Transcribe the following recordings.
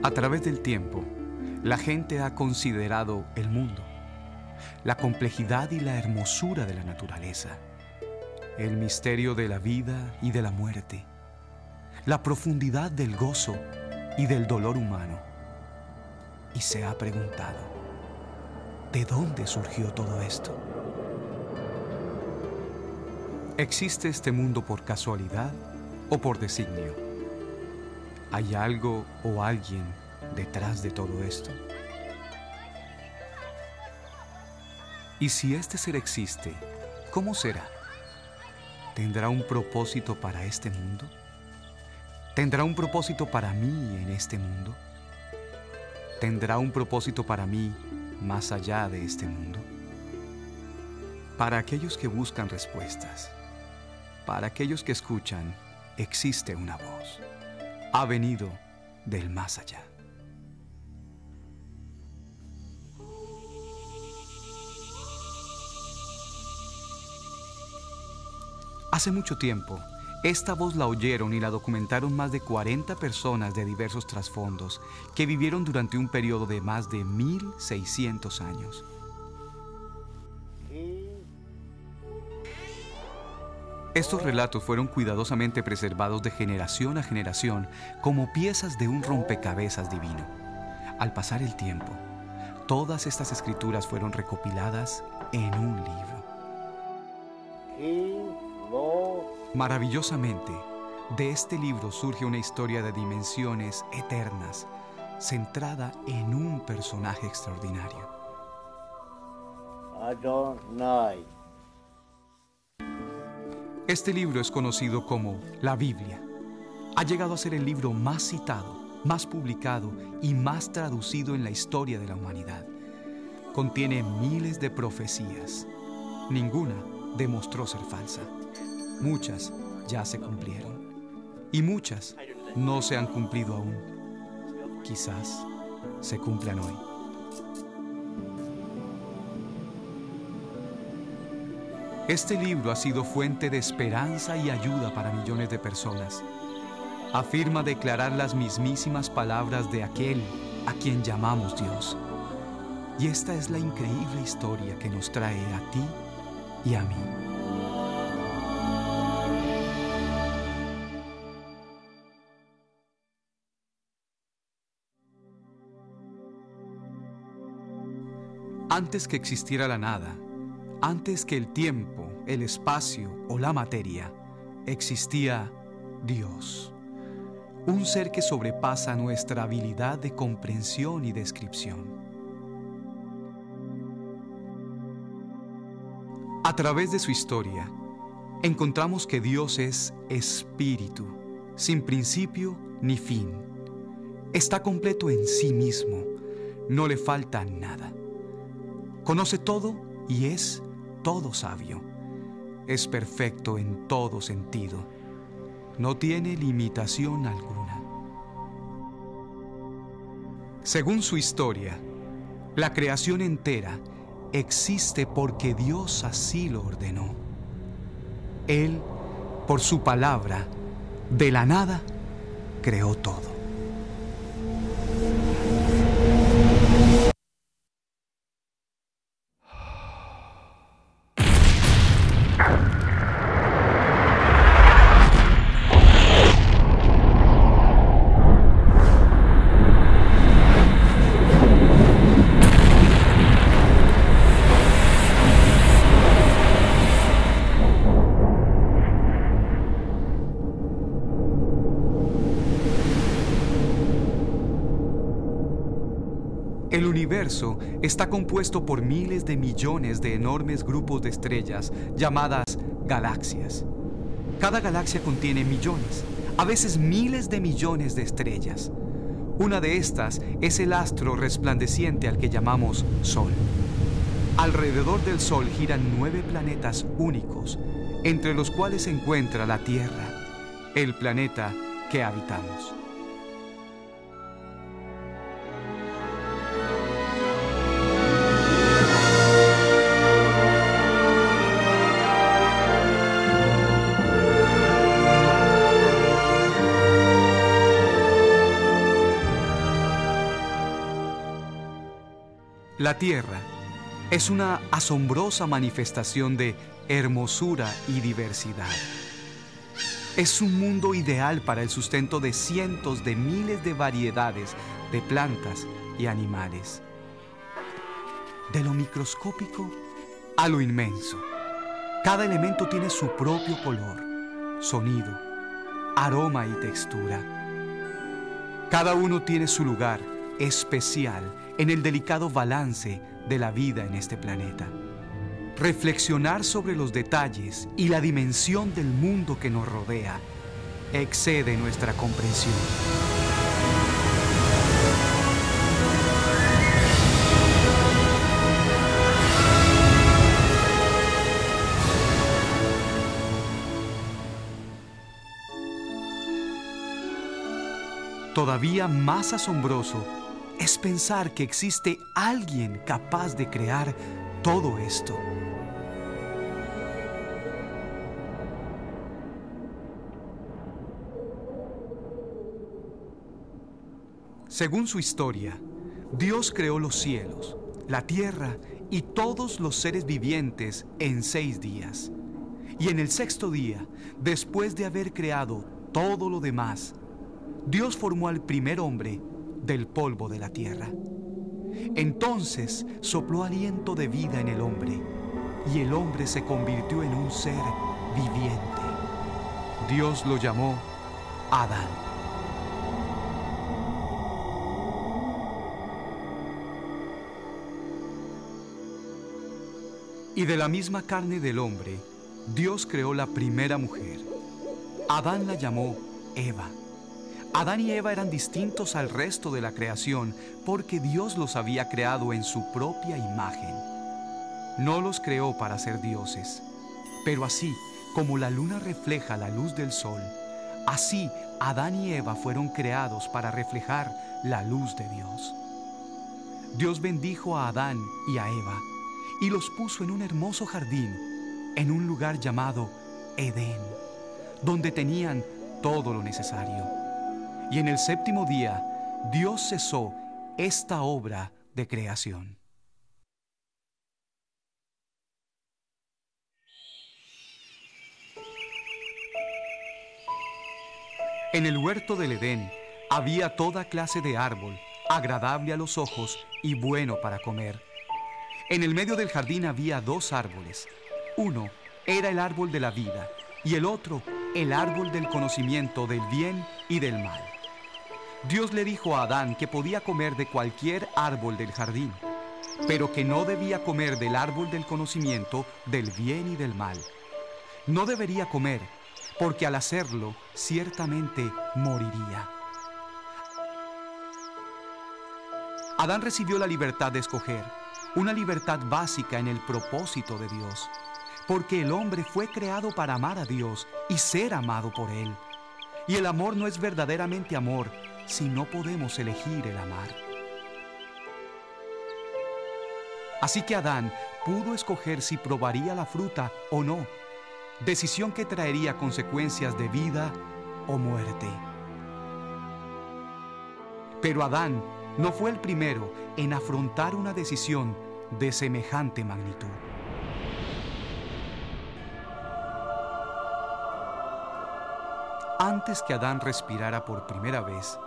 A través del tiempo, la gente ha considerado el mundo, la complejidad y la hermosura de la naturaleza, el misterio de la vida y de la muerte, la profundidad del gozo y del dolor humano. Y se ha preguntado, ¿de dónde surgió todo esto? ¿Existe este mundo por casualidad o por designio? ¿Hay algo o alguien detrás de todo esto? Y si este ser existe, ¿cómo será? ¿Tendrá un propósito para este mundo? ¿Tendrá un propósito para mí en este mundo? ¿Tendrá un propósito para mí más allá de este mundo? Para aquellos que buscan respuestas, para aquellos que escuchan, existe una voz. Ha venido del más allá. Hace mucho tiempo, esta voz la oyeron y la documentaron más de 40 personas de diversos trasfondos que vivieron durante un periodo de más de 1600 años. Estos relatos fueron cuidadosamente preservados de generación a generación como piezas de un rompecabezas divino. Al pasar el tiempo, todas estas escrituras fueron recopiladas en un libro. Maravillosamente, de este libro surge una historia de dimensiones eternas, centrada en un personaje extraordinario. Adonai. Este libro es conocido como la Biblia. Ha llegado a ser el libro más citado, más publicado y más traducido en la historia de la humanidad. Contiene miles de profecías. Ninguna demostró ser falsa. Muchas ya se cumplieron. Y muchas no se han cumplido aún. Quizás se cumplan hoy. Este libro ha sido fuente de esperanza y ayuda para millones de personas. Afirma declarar las mismísimas palabras de aquel a quien llamamos Dios. Y esta es la increíble historia que nos trae a ti y a mí. Antes que existiera la nada, antes que el tiempo, el espacio o la materia, existía Dios. Un ser que sobrepasa nuestra habilidad de comprensión y descripción. A través de su historia, encontramos que Dios es espíritu, sin principio ni fin. Está completo en sí mismo, no le falta nada. Conoce todo y es todo sabio. Es perfecto en todo sentido. No tiene limitación alguna. Según su historia, la creación entera existe porque Dios así lo ordenó. Él, por su palabra, de la nada, creó todo. El universo está compuesto por miles de millones de enormes grupos de estrellas llamadas galaxias. Cada galaxia contiene millones, a veces miles de millones de estrellas. Una de estas es el astro resplandeciente al que llamamos Sol. Alrededor del Sol giran 9 planetas únicos, entre los cuales se encuentra la Tierra, el planeta que habitamos. La Tierra es una asombrosa manifestación de hermosura y diversidad. Es un mundo ideal para el sustento de cientos de miles de variedades de plantas y animales. De lo microscópico a lo inmenso, cada elemento tiene su propio color, sonido, aroma y textura. Cada uno tiene su lugar especial en el delicado balance de la vida en este planeta. Reflexionar sobre los detalles y la dimensión del mundo que nos rodea excede nuestra comprensión. Todavía más asombroso es pensar que existe alguien capaz de crear todo esto. Según su historia, Dios creó los cielos, la tierra y todos los seres vivientes en 6 días. Y en el 6º día, después de haber creado todo lo demás, Dios formó al primer hombre del polvo de la tierra. Entonces sopló aliento de vida en el hombre, y el hombre se convirtió en un ser viviente. Dios lo llamó Adán. Y de la misma carne del hombre, Dios creó la primera mujer. Adán la llamó Eva. Adán y Eva eran distintos al resto de la creación porque Dios los había creado en su propia imagen. No los creó para ser dioses, pero así como la luna refleja la luz del sol, así Adán y Eva fueron creados para reflejar la luz de Dios. Dios bendijo a Adán y a Eva y los puso en un hermoso jardín, en un lugar llamado Edén, donde tenían todo lo necesario. Y en el 7º día, Dios cesó esta obra de creación. En el huerto del Edén había toda clase de árbol, agradable a los ojos y bueno para comer. En el medio del jardín había 2 árboles. Uno era el árbol de la vida y el otro el árbol del conocimiento del bien y del mal. Dios le dijo a Adán que podía comer de cualquier árbol del jardín, pero que no debía comer del árbol del conocimiento del bien y del mal. No debería comer, porque al hacerlo, ciertamente moriría. Adán recibió la libertad de escoger, una libertad básica en el propósito de Dios, porque el hombre fue creado para amar a Dios y ser amado por Él. Y el amor no es verdaderamente amor si no podemos elegir el amar. Así que Adán pudo escoger si probaría la fruta o no, decisión que traería consecuencias de vida o muerte. Pero Adán no fue el primero en afrontar una decisión de semejante magnitud. Antes que Adán respirara por primera vez,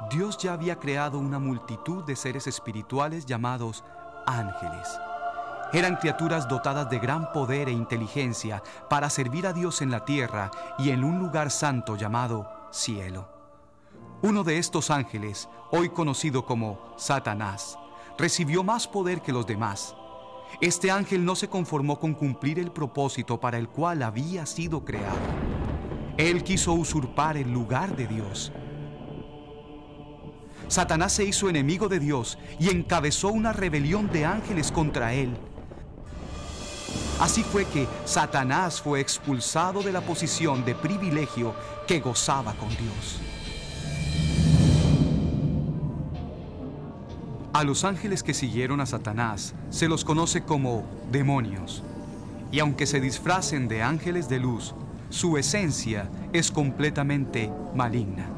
Dios ya había creado una multitud de seres espirituales llamados ángeles. Eran criaturas dotadas de gran poder e inteligencia para servir a Dios en la tierra y en un lugar santo llamado cielo. Uno de estos ángeles, hoy conocido como Satanás, recibió más poder que los demás. Este ángel no se conformó con cumplir el propósito para el cual había sido creado. Él quiso usurpar el lugar de Dios. Satanás se hizo enemigo de Dios y encabezó una rebelión de ángeles contra él. Así fue que Satanás fue expulsado de la posición de privilegio que gozaba con Dios. A los ángeles que siguieron a Satanás se los conoce como demonios. Y aunque se disfracen de ángeles de luz, su esencia es completamente maligna.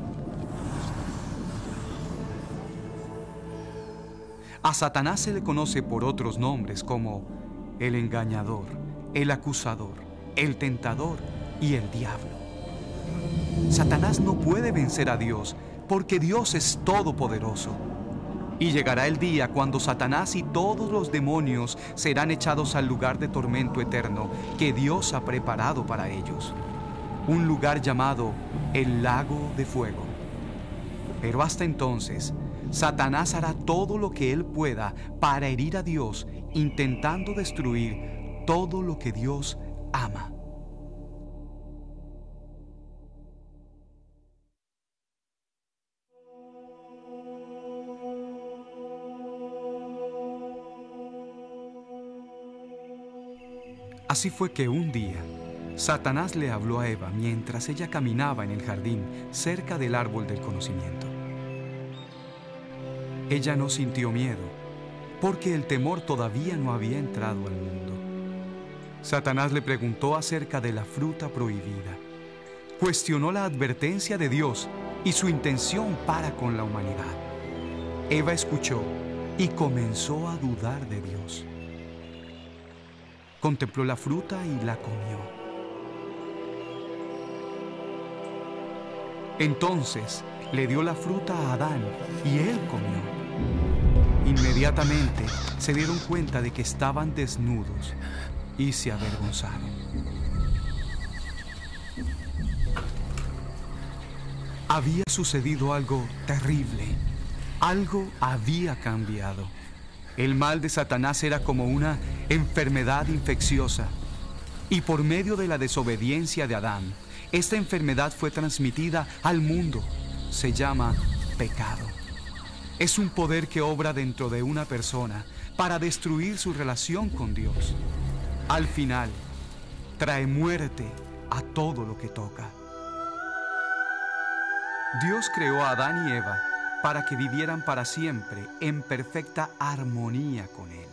A Satanás se le conoce por otros nombres como el engañador, el acusador, el tentador y el diablo. Satanás no puede vencer a Dios porque Dios es todopoderoso. Y llegará el día cuando Satanás y todos los demonios serán echados al lugar de tormento eterno que Dios ha preparado para ellos. Un lugar llamado el lago de fuego. Pero hasta entonces, Satanás hará todo lo que él pueda para herir a Dios, intentando destruir todo lo que Dios ama. Así fue que un día, Satanás le habló a Eva mientras ella caminaba en el jardín cerca del árbol del conocimiento. Ella no sintió miedo, porque el temor todavía no había entrado al mundo. Satanás le preguntó acerca de la fruta prohibida. Cuestionó la advertencia de Dios y su intención para con la humanidad. Eva escuchó y comenzó a dudar de Dios. Contempló la fruta y la comió. Entonces le dio la fruta a Adán y él comió. Inmediatamente se dieron cuenta de que estaban desnudos y se avergonzaron. Había sucedido algo terrible. Algo había cambiado. El mal de Satanás era como una enfermedad infecciosa. Y por medio de la desobediencia de Adán, esta enfermedad fue transmitida al mundo. Se llama pecado. Es un poder que obra dentro de una persona para destruir su relación con Dios. Al final, trae muerte a todo lo que toca. Dios creó a Adán y Eva para que vivieran para siempre en perfecta armonía con Él.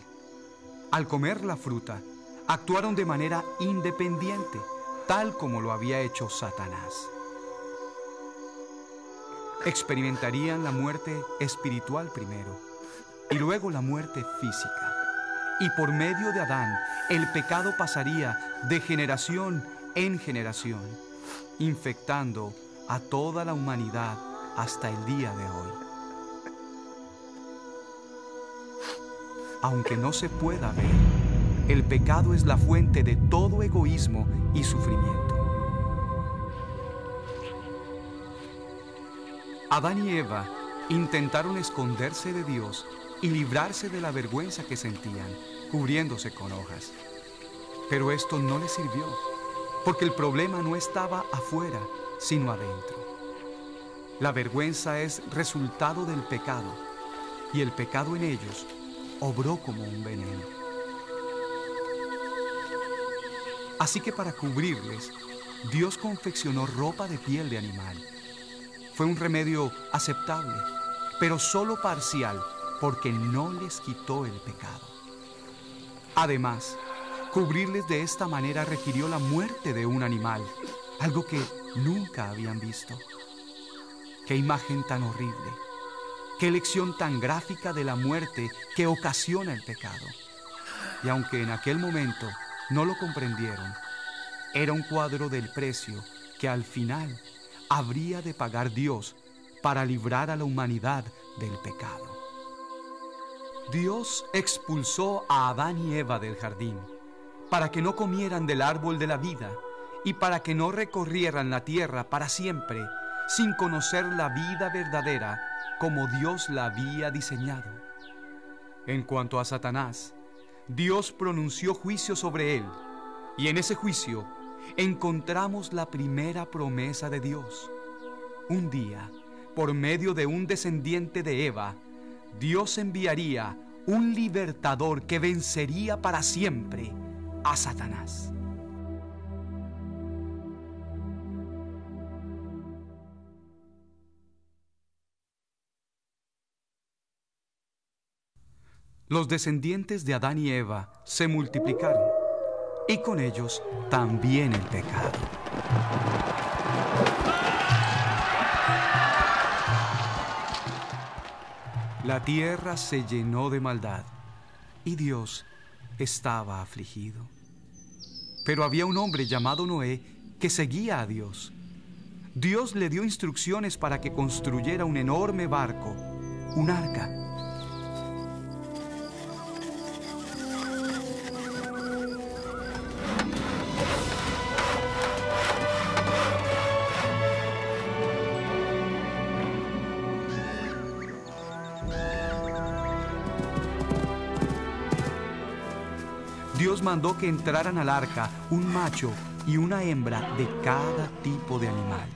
Al comer la fruta, actuaron de manera independiente, tal como lo había hecho Satanás. Experimentarían la muerte espiritual primero y luego la muerte física. Y por medio de Adán, el pecado pasaría de generación en generación, infectando a toda la humanidad hasta el día de hoy. Aunque no se pueda ver, el pecado es la fuente de todo egoísmo y sufrimiento. Adán y Eva intentaron esconderse de Dios y librarse de la vergüenza que sentían, cubriéndose con hojas. Pero esto no les sirvió, porque el problema no estaba afuera, sino adentro. La vergüenza es resultado del pecado, y el pecado en ellos obró como un veneno. Así que para cubrirles, Dios confeccionó ropa de piel de animal. Fue un remedio aceptable, pero solo parcial, porque no les quitó el pecado. Además, cubrirles de esta manera requirió la muerte de un animal, algo que nunca habían visto. ¡Qué imagen tan horrible! ¡Qué lección tan gráfica de la muerte que ocasiona el pecado! Y aunque en aquel momento no lo comprendieron, era un cuadro del precio que al final habría de pagar Dios para librar a la humanidad del pecado. Dios expulsó a Adán y Eva del jardín para que no comieran del árbol de la vida y para que no recorrieran la tierra para siempre sin conocer la vida verdadera como Dios la había diseñado. En cuanto a Satanás, Dios pronunció juicio sobre él, y en ese juicio encontramos la primera promesa de Dios. Un día, por medio de un descendiente de Eva, Dios enviaría un libertador que vencería para siempre a Satanás. Los descendientes de Adán y Eva se multiplicaron, y con ellos también el pecado. La tierra se llenó de maldad y Dios estaba afligido. Pero había un hombre llamado Noé que seguía a Dios. Dios le dio instrucciones para que construyera un enorme barco, un arca. Dios mandó que entraran al arca un macho y una hembra de cada tipo de animal.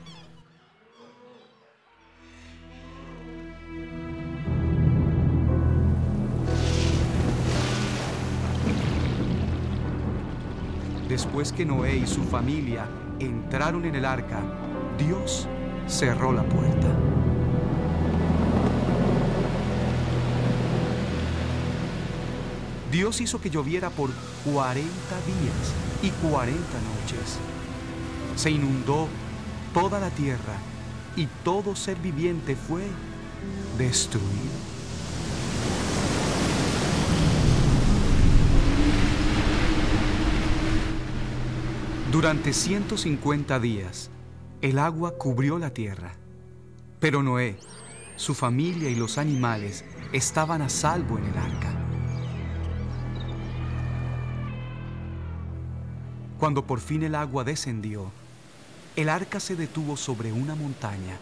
Después que Noé y su familia entraron en el arca, Dios cerró la puerta. Dios hizo que lloviera por 40 días y 40 noches. Se inundó toda la tierra y todo ser viviente fue destruido. Durante 150 días, el agua cubrió la tierra, pero Noé, su familia y los animales estaban a salvo en el arca. Cuando por fin el agua descendió, el arca se detuvo sobre una montaña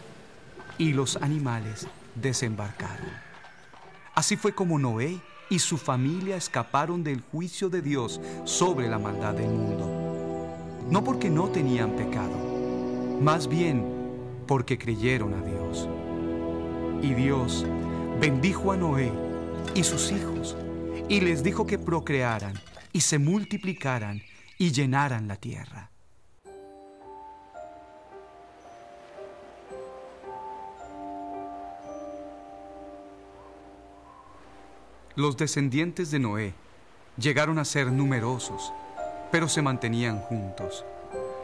y los animales desembarcaron. Así fue como Noé y su familia escaparon del juicio de Dios sobre la maldad del mundo. No porque no tenían pecado, más bien porque creyeron a Dios. Y Dios bendijo a Noé y sus hijos y les dijo que procrearan y se multiplicaran y llenaran la tierra. Los descendientes de Noé llegaron a ser numerosos, pero se mantenían juntos.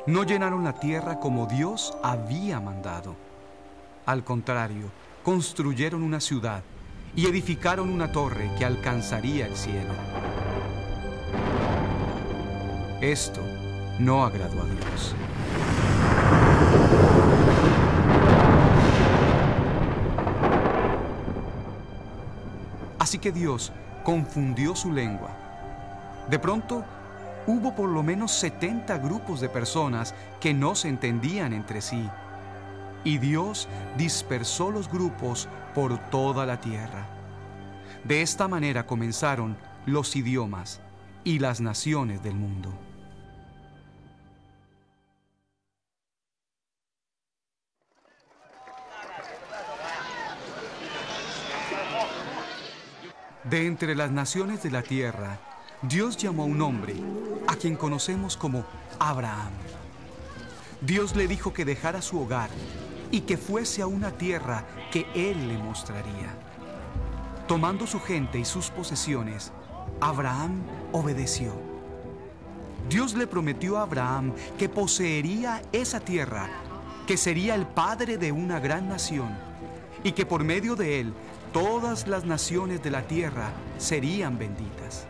No llenaron la tierra como Dios había mandado. Al contrario, construyeron una ciudad y edificaron una torre que alcanzaría el cielo. Esto no agradó a Dios. Así que Dios confundió su lengua. De pronto, hubo por lo menos 70 grupos de personas que no se entendían entre sí. Y Dios dispersó los grupos por toda la tierra. De esta manera comenzaron los idiomas y las naciones del mundo. De entre las naciones de la tierra, Dios llamó a un hombre, a quien conocemos como Abraham. Dios le dijo que dejara su hogar y que fuese a una tierra que Él le mostraría. Tomando su gente y sus posesiones, Abraham obedeció. Dios le prometió a Abraham que poseería esa tierra, que sería el padre de una gran nación y que por medio de él todas las naciones de la tierra serían benditas.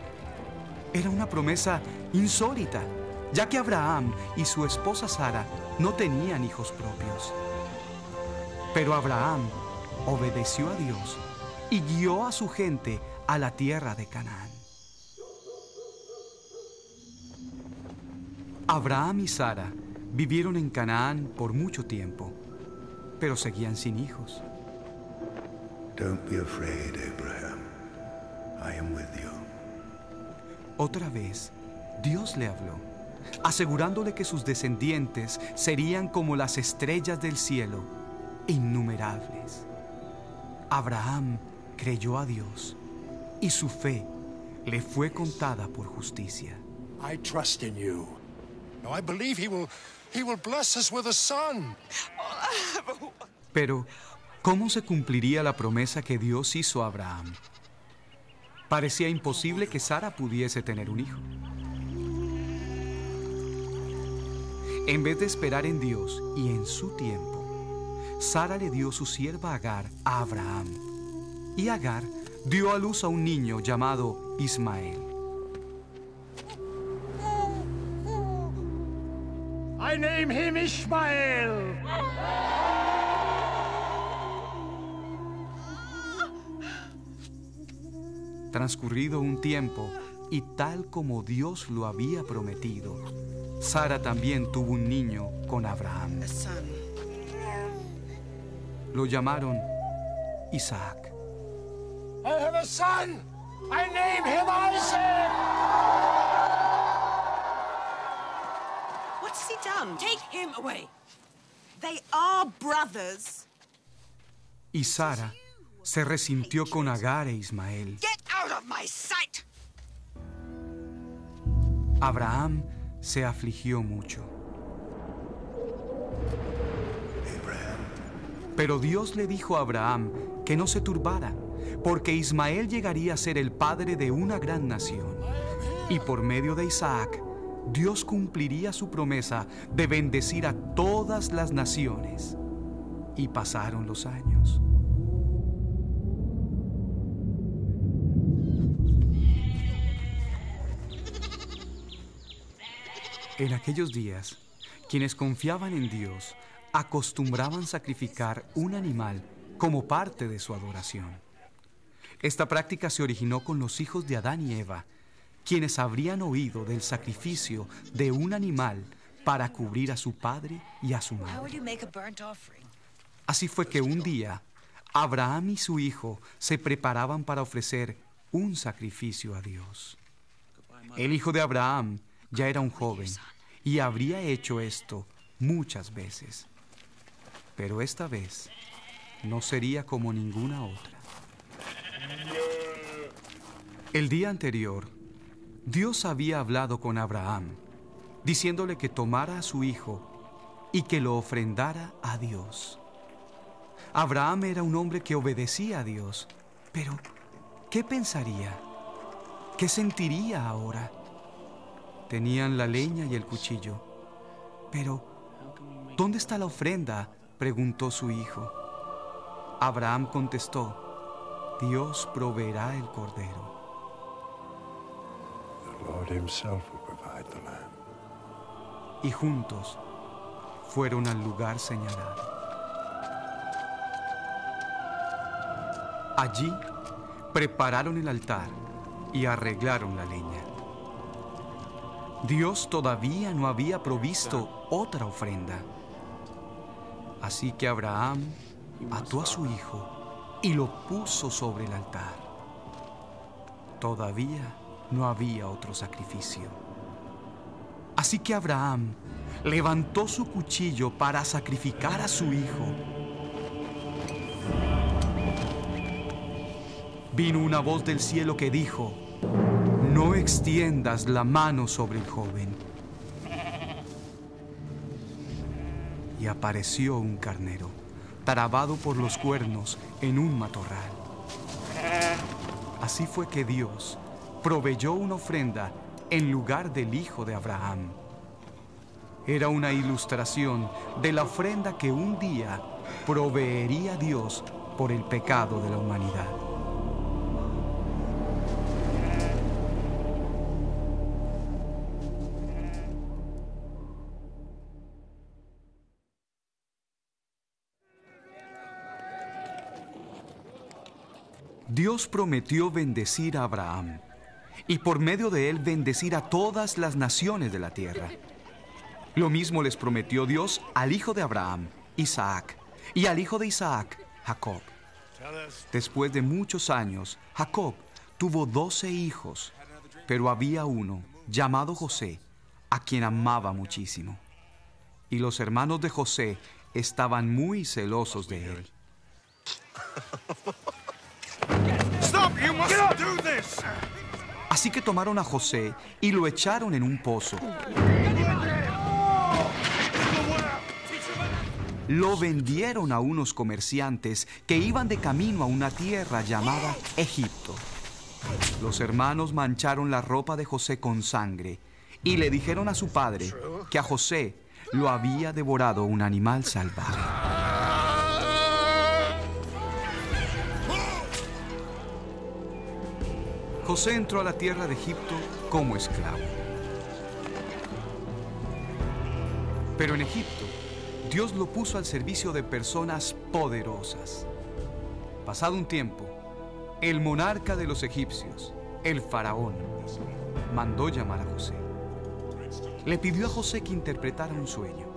Era una promesa insólita, ya que Abraham y su esposa Sara no tenían hijos propios. Pero Abraham obedeció a Dios y guió a su gente a la tierra de Canaán. Abraham y Sara vivieron en Canaán por mucho tiempo, pero seguían sin hijos. Don't be afraid, Abraham. I am with you. Otra vez, Dios le habló, asegurándole que sus descendientes serían como las estrellas del cielo, innumerables. Abraham creyó a Dios y su fe le fue contada por justicia. I trust in you. Now I believe he will bless us with a son. Pero, ¿cómo se cumpliría la promesa que Dios hizo a Abraham? Parecía imposible que Sara pudiese tener un hijo. En vez de esperar en Dios y en su tiempo, Sara le dio su sierva Agar a Abraham. Y Agar dio a luz a un niño llamado Ismael. I name him Ishmael. Transcurrido un tiempo, y tal como Dios lo había prometido, Sara también tuvo un niño con Abraham. Lo llamaron Isaac. I have a son. I name him Isaac. What has he done? Take him away. They are brothers. Y Sara se resintió con Agar e Ismael. Get out of my sight. Abraham se afligió mucho. Pero Dios le dijo a Abraham que no se turbara, porque Ismael llegaría a ser el padre de una gran nación. Y por medio de Isaac, Dios cumpliría su promesa de bendecir a todas las naciones. Y pasaron los años. En aquellos días, quienes confiaban en Dios acostumbraban sacrificar un animal como parte de su adoración. Esta práctica se originó con los hijos de Adán y Eva, quienes habrían oído del sacrificio de un animal para cubrir a su padre y a su madre. Así fue que un día, Abraham y su hijo se preparaban para ofrecer un sacrificio a Dios. El hijo de Abraham ya era un joven y habría hecho esto muchas veces. Pero esta vez no sería como ninguna otra. El día anterior, Dios había hablado con Abraham, diciéndole que tomara a su hijo y que lo ofrendara a Dios. Abraham era un hombre que obedecía a Dios, pero ¿qué pensaría? ¿Qué sentiría ahora? Tenían la leña y el cuchillo, pero ¿dónde está la ofrenda?, preguntó su hijo. Abraham contestó: Dios proveerá el cordero. The Lord himself will provide the lamb. Y juntos fueron al lugar señalado. Allí prepararon el altar y arreglaron la leña. Dios todavía no había provisto otra ofrenda. Así que Abraham ató a su hijo y lo puso sobre el altar. Todavía no había otro sacrificio. Así que Abraham levantó su cuchillo para sacrificar a su hijo. Vino una voz del cielo que dijo: no extiendas la mano sobre el joven. Y apareció un carnero, trabado por los cuernos en un matorral. Así fue que Dios proveyó una ofrenda en lugar del hijo de Abraham. Era una ilustración de la ofrenda que un día proveería Dios por el pecado de la humanidad. Dios prometió bendecir a Abraham y por medio de él bendecir a todas las naciones de la tierra. Lo mismo les prometió Dios al hijo de Abraham, Isaac, y al hijo de Isaac, Jacob. Después de muchos años, Jacob tuvo 12 hijos, pero había uno llamado José, a quien amaba muchísimo. Y los hermanos de José estaban muy celosos de él. Así que tomaron a José y lo echaron en un pozo. Lo vendieron a unos comerciantes que iban de camino a una tierra llamada Egipto. Los hermanos mancharon la ropa de José con sangre y le dijeron a su padre que a José lo había devorado un animal salvaje. José entró a la tierra de Egipto como esclavo. Pero en Egipto, Dios lo puso al servicio de personas poderosas. Pasado un tiempo, el monarca de los egipcios, el faraón, mandó llamar a José. Le pidió a José que interpretara un sueño.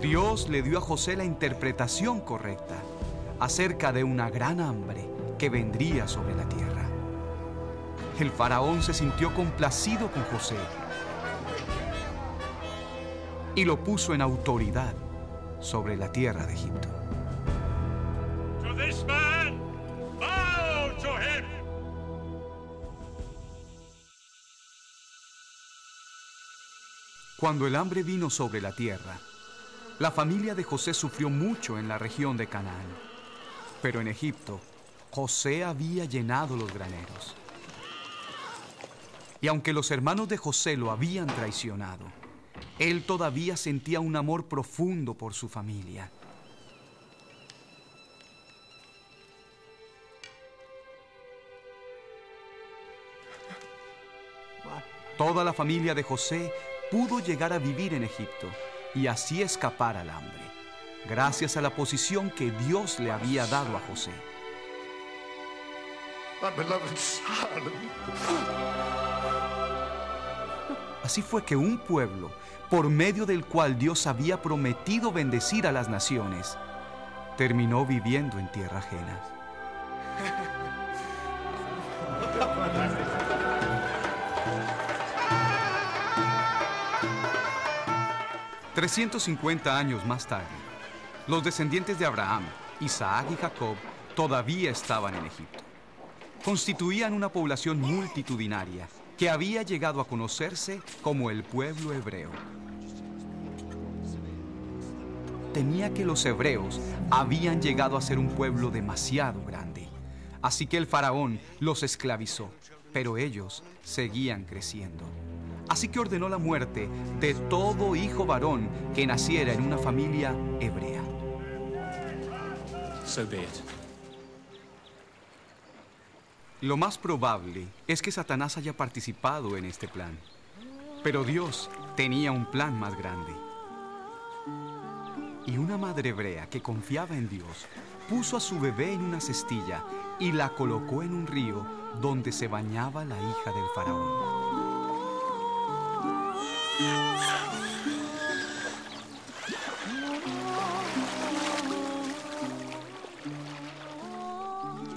Dios le dio a José la interpretación correcta acerca de una gran hambre que vendría sobre la tierra. El faraón se sintió complacido con José y lo puso en autoridad sobre la tierra de Egipto. To this man, bow to him. Cuando el hambre vino sobre la tierra, la familia de José sufrió mucho en la región de Canaán. Pero en Egipto, José había llenado los graneros. Y aunque los hermanos de José lo habían traicionado, él todavía sentía un amor profundo por su familia. Toda la familia de José pudo llegar a vivir en Egipto y así escapar al hambre, gracias a la posición que Dios le había dado a José. My beloved son. Así fue que un pueblo, por medio del cual Dios había prometido bendecir a las naciones, terminó viviendo en tierra ajena. 350 años más tarde, los descendientes de Abraham, Isaac y Jacob todavía estaban en Egipto. Constituían una población multitudinaria que había llegado a conocerse como el pueblo hebreo. Temía que los hebreos habían llegado a ser un pueblo demasiado grande, así que el faraón los esclavizó, pero ellos seguían creciendo. Así que ordenó la muerte de todo hijo varón que naciera en una familia hebrea. So be it. Lo más probable es que Satanás haya participado en este plan. Pero Dios tenía un plan más grande. Y una madre hebrea que confiaba en Dios puso a su bebé en una cestilla y la colocó en un río donde se bañaba la hija del faraón.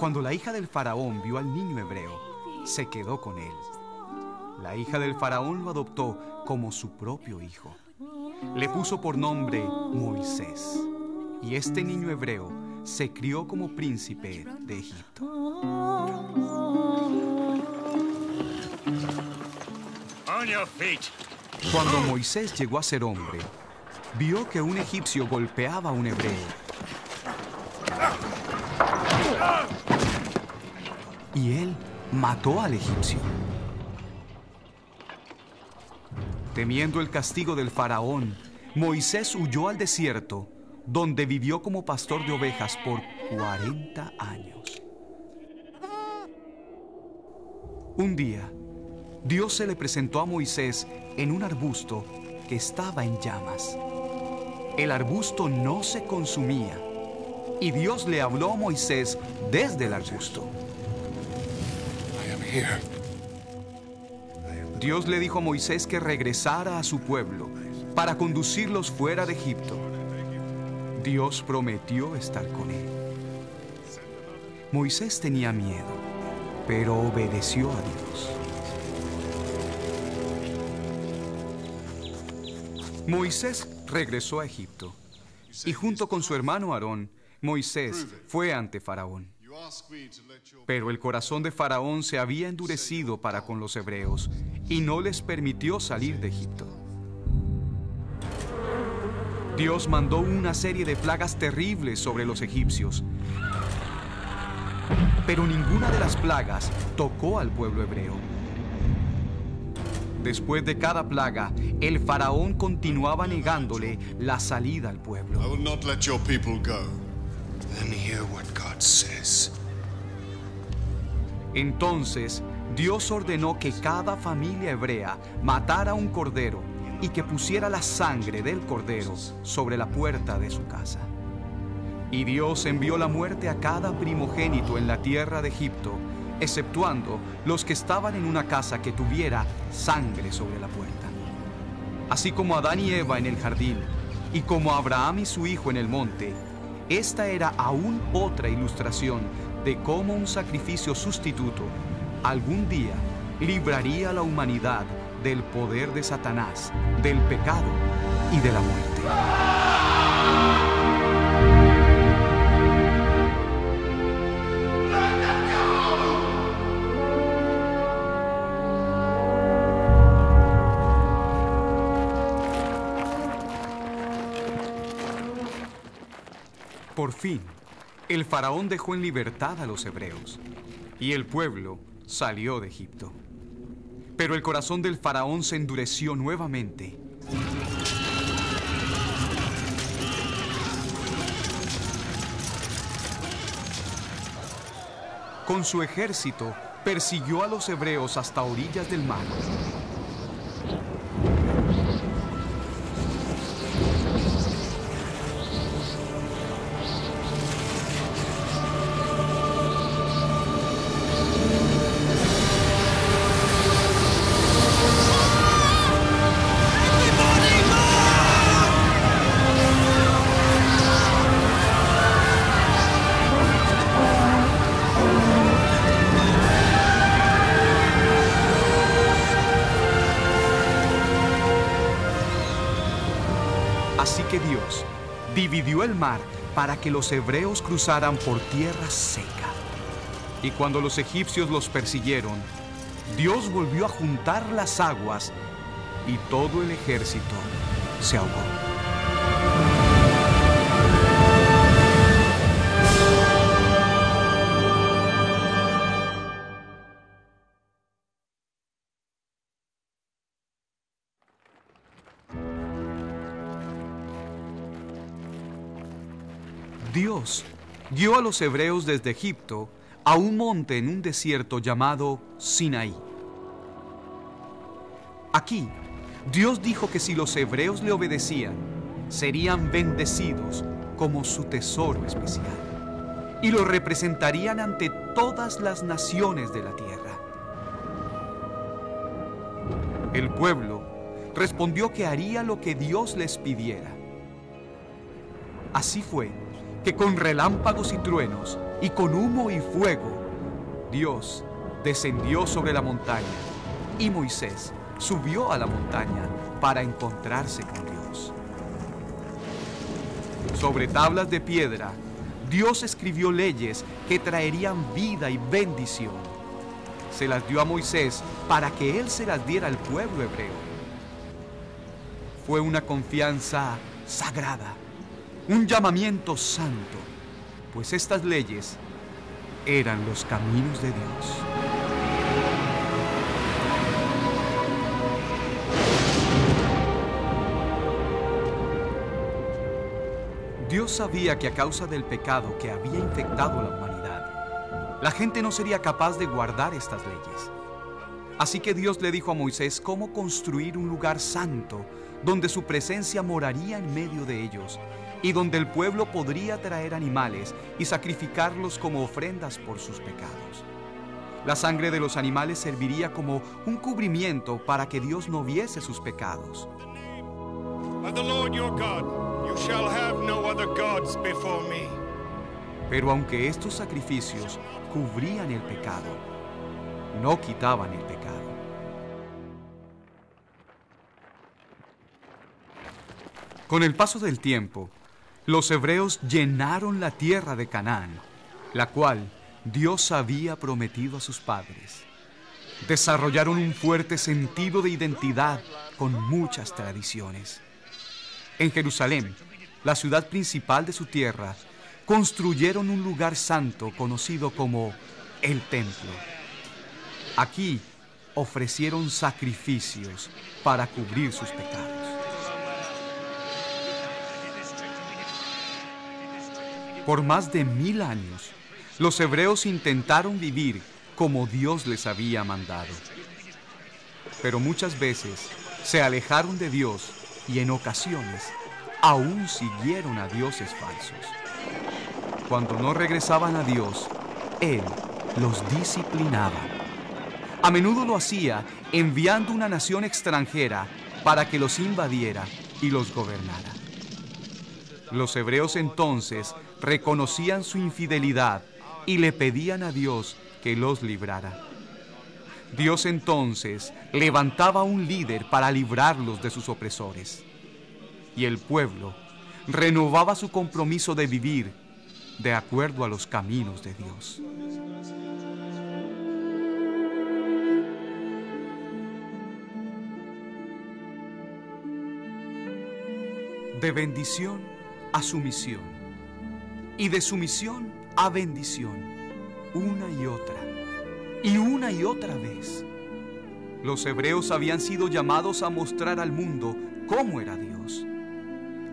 Cuando la hija del faraón vio al niño hebreo, se quedó con él. La hija del faraón lo adoptó como su propio hijo. Le puso por nombre Moisés. Y este niño hebreo se crió como príncipe de Egipto. On your feet. Cuando Moisés llegó a ser hombre, vio que un egipcio golpeaba a un hebreo. Y él mató al egipcio. Temiendo el castigo del faraón, Moisés huyó al desierto, donde vivió como pastor de ovejas por 40 años. Un día, Dios se le presentó a Moisés en un arbusto que estaba en llamas. El arbusto no se consumía, y Dios le habló a Moisés desde el arbusto. I am here. Dios le dijo a Moisés que regresara a su pueblo para conducirlos fuera de Egipto. Dios prometió estar con él. Moisés tenía miedo, pero obedeció a Dios. Moisés regresó a Egipto y junto con su hermano Aarón, Moisés fue ante Faraón. Pero el corazón de Faraón se había endurecido para con los hebreos y no les permitió salir de Egipto. Dios mandó una serie de plagas terribles sobre los egipcios, pero ninguna de las plagas tocó al pueblo hebreo. Después de cada plaga, el faraón continuaba negándole la salida al pueblo. I will not let your people go. Then hear what God says. Entonces, Dios ordenó que cada familia hebrea matara un cordero y que pusiera la sangre del cordero sobre la puerta de su casa. Y Dios envió la muerte a cada primogénito en la tierra de Egipto, exceptuando los que estaban en una casa que tuviera sangre sobre la puerta. Así como Adán y Eva en el jardín, y como Abraham y su hijo en el monte, esta era aún otra ilustración de cómo un sacrificio sustituto algún día libraría a la humanidad del poder de Satanás, del pecado y de la muerte. Por fin, el faraón dejó en libertad a los hebreos, y el pueblo salió de Egipto. Pero el corazón del faraón se endureció nuevamente. Con su ejército, persiguió a los hebreos hasta orillas del mar. Así que Dios dividió el mar para que los hebreos cruzaran por tierra seca. Y cuando los egipcios los persiguieron, Dios volvió a juntar las aguas y todo el ejército se ahogó. Dios guió a los hebreos desde Egipto a un monte en un desierto llamado Sinaí. Aquí, Dios dijo que si los hebreos le obedecían, serían bendecidos como su tesoro especial y lo representarían ante todas las naciones de la tierra. El pueblo respondió que haría lo que Dios les pidiera. Así fue que con relámpagos y truenos y con humo y fuego, Dios descendió sobre la montaña y Moisés subió a la montaña para encontrarse con Dios. Sobre tablas de piedra, Dios escribió leyes que traerían vida y bendición. Se las dio a Moisés para que él se las diera al pueblo hebreo. Fue una confianza sagrada, un llamamiento santo, pues estas leyes eran los caminos de Dios. Dios sabía que a causa del pecado que había infectado a la humanidad, la gente no sería capaz de guardar estas leyes. Así que Dios le dijo a Moisés cómo construir un lugar santo donde su presencia moraría en medio de ellos y donde el pueblo podría traer animales y sacrificarlos como ofrendas por sus pecados. La sangre de los animales serviría como un cubrimiento para que Dios no viese sus pecados. Of the Lord your God, you shall have no other gods before me. Pero aunque estos sacrificios cubrían el pecado, no quitaban el pecado. Con el paso del tiempo, los hebreos llenaron la tierra de Canaán, la cual Dios había prometido a sus padres. Desarrollaron un fuerte sentido de identidad con muchas tradiciones. En Jerusalén, la ciudad principal de su tierra, construyeron un lugar santo conocido como el Templo. Aquí ofrecieron sacrificios para cubrir sus pecados. Por más de 1000 años, los hebreos intentaron vivir como Dios les había mandado. Pero muchas veces se alejaron de Dios y en ocasiones aún siguieron a dioses falsos. Cuando no regresaban a Dios, Él los disciplinaba. A menudo lo hacía enviando una nación extranjera para que los invadiera y los gobernara. Los hebreos entonces reconocían su infidelidad y le pedían a Dios que los librara. Dios entonces levantaba un líder para librarlos de sus opresores. Y el pueblo renovaba su compromiso de vivir de acuerdo a los caminos de Dios. De bendición a sumisión, y de sumisión a bendición, una y otra vez. Los hebreos habían sido llamados a mostrar al mundo cómo era Dios,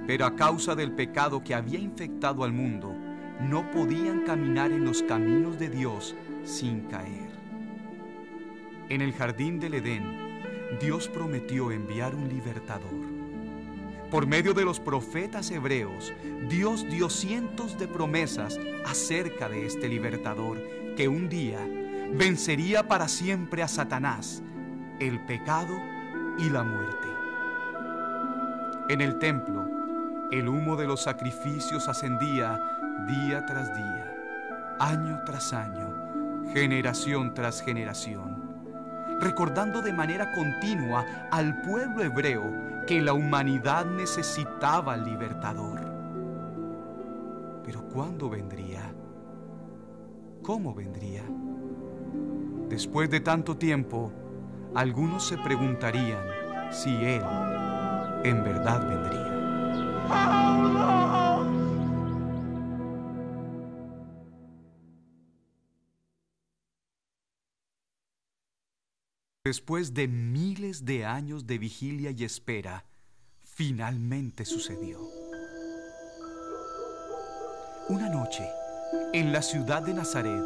pero a causa del pecado que había infectado al mundo, no podían caminar en los caminos de Dios sin caer. En el jardín del Edén, Dios prometió enviar un libertador. Por medio de los profetas hebreos, Dios dio cientos de promesas acerca de este libertador que un día vencería para siempre a Satanás, el pecado y la muerte. En el templo, el humo de los sacrificios ascendía día tras día, año tras año, generación tras generación, recordando de manera continua al pueblo hebreo que la humanidad necesitaba al libertador. Pero ¿cuándo vendría? ¿Cómo vendría? Después de tanto tiempo, algunos se preguntarían si Él en verdad vendría. Después de miles de años de vigilia y espera, finalmente sucedió. Una noche, en la ciudad de Nazaret,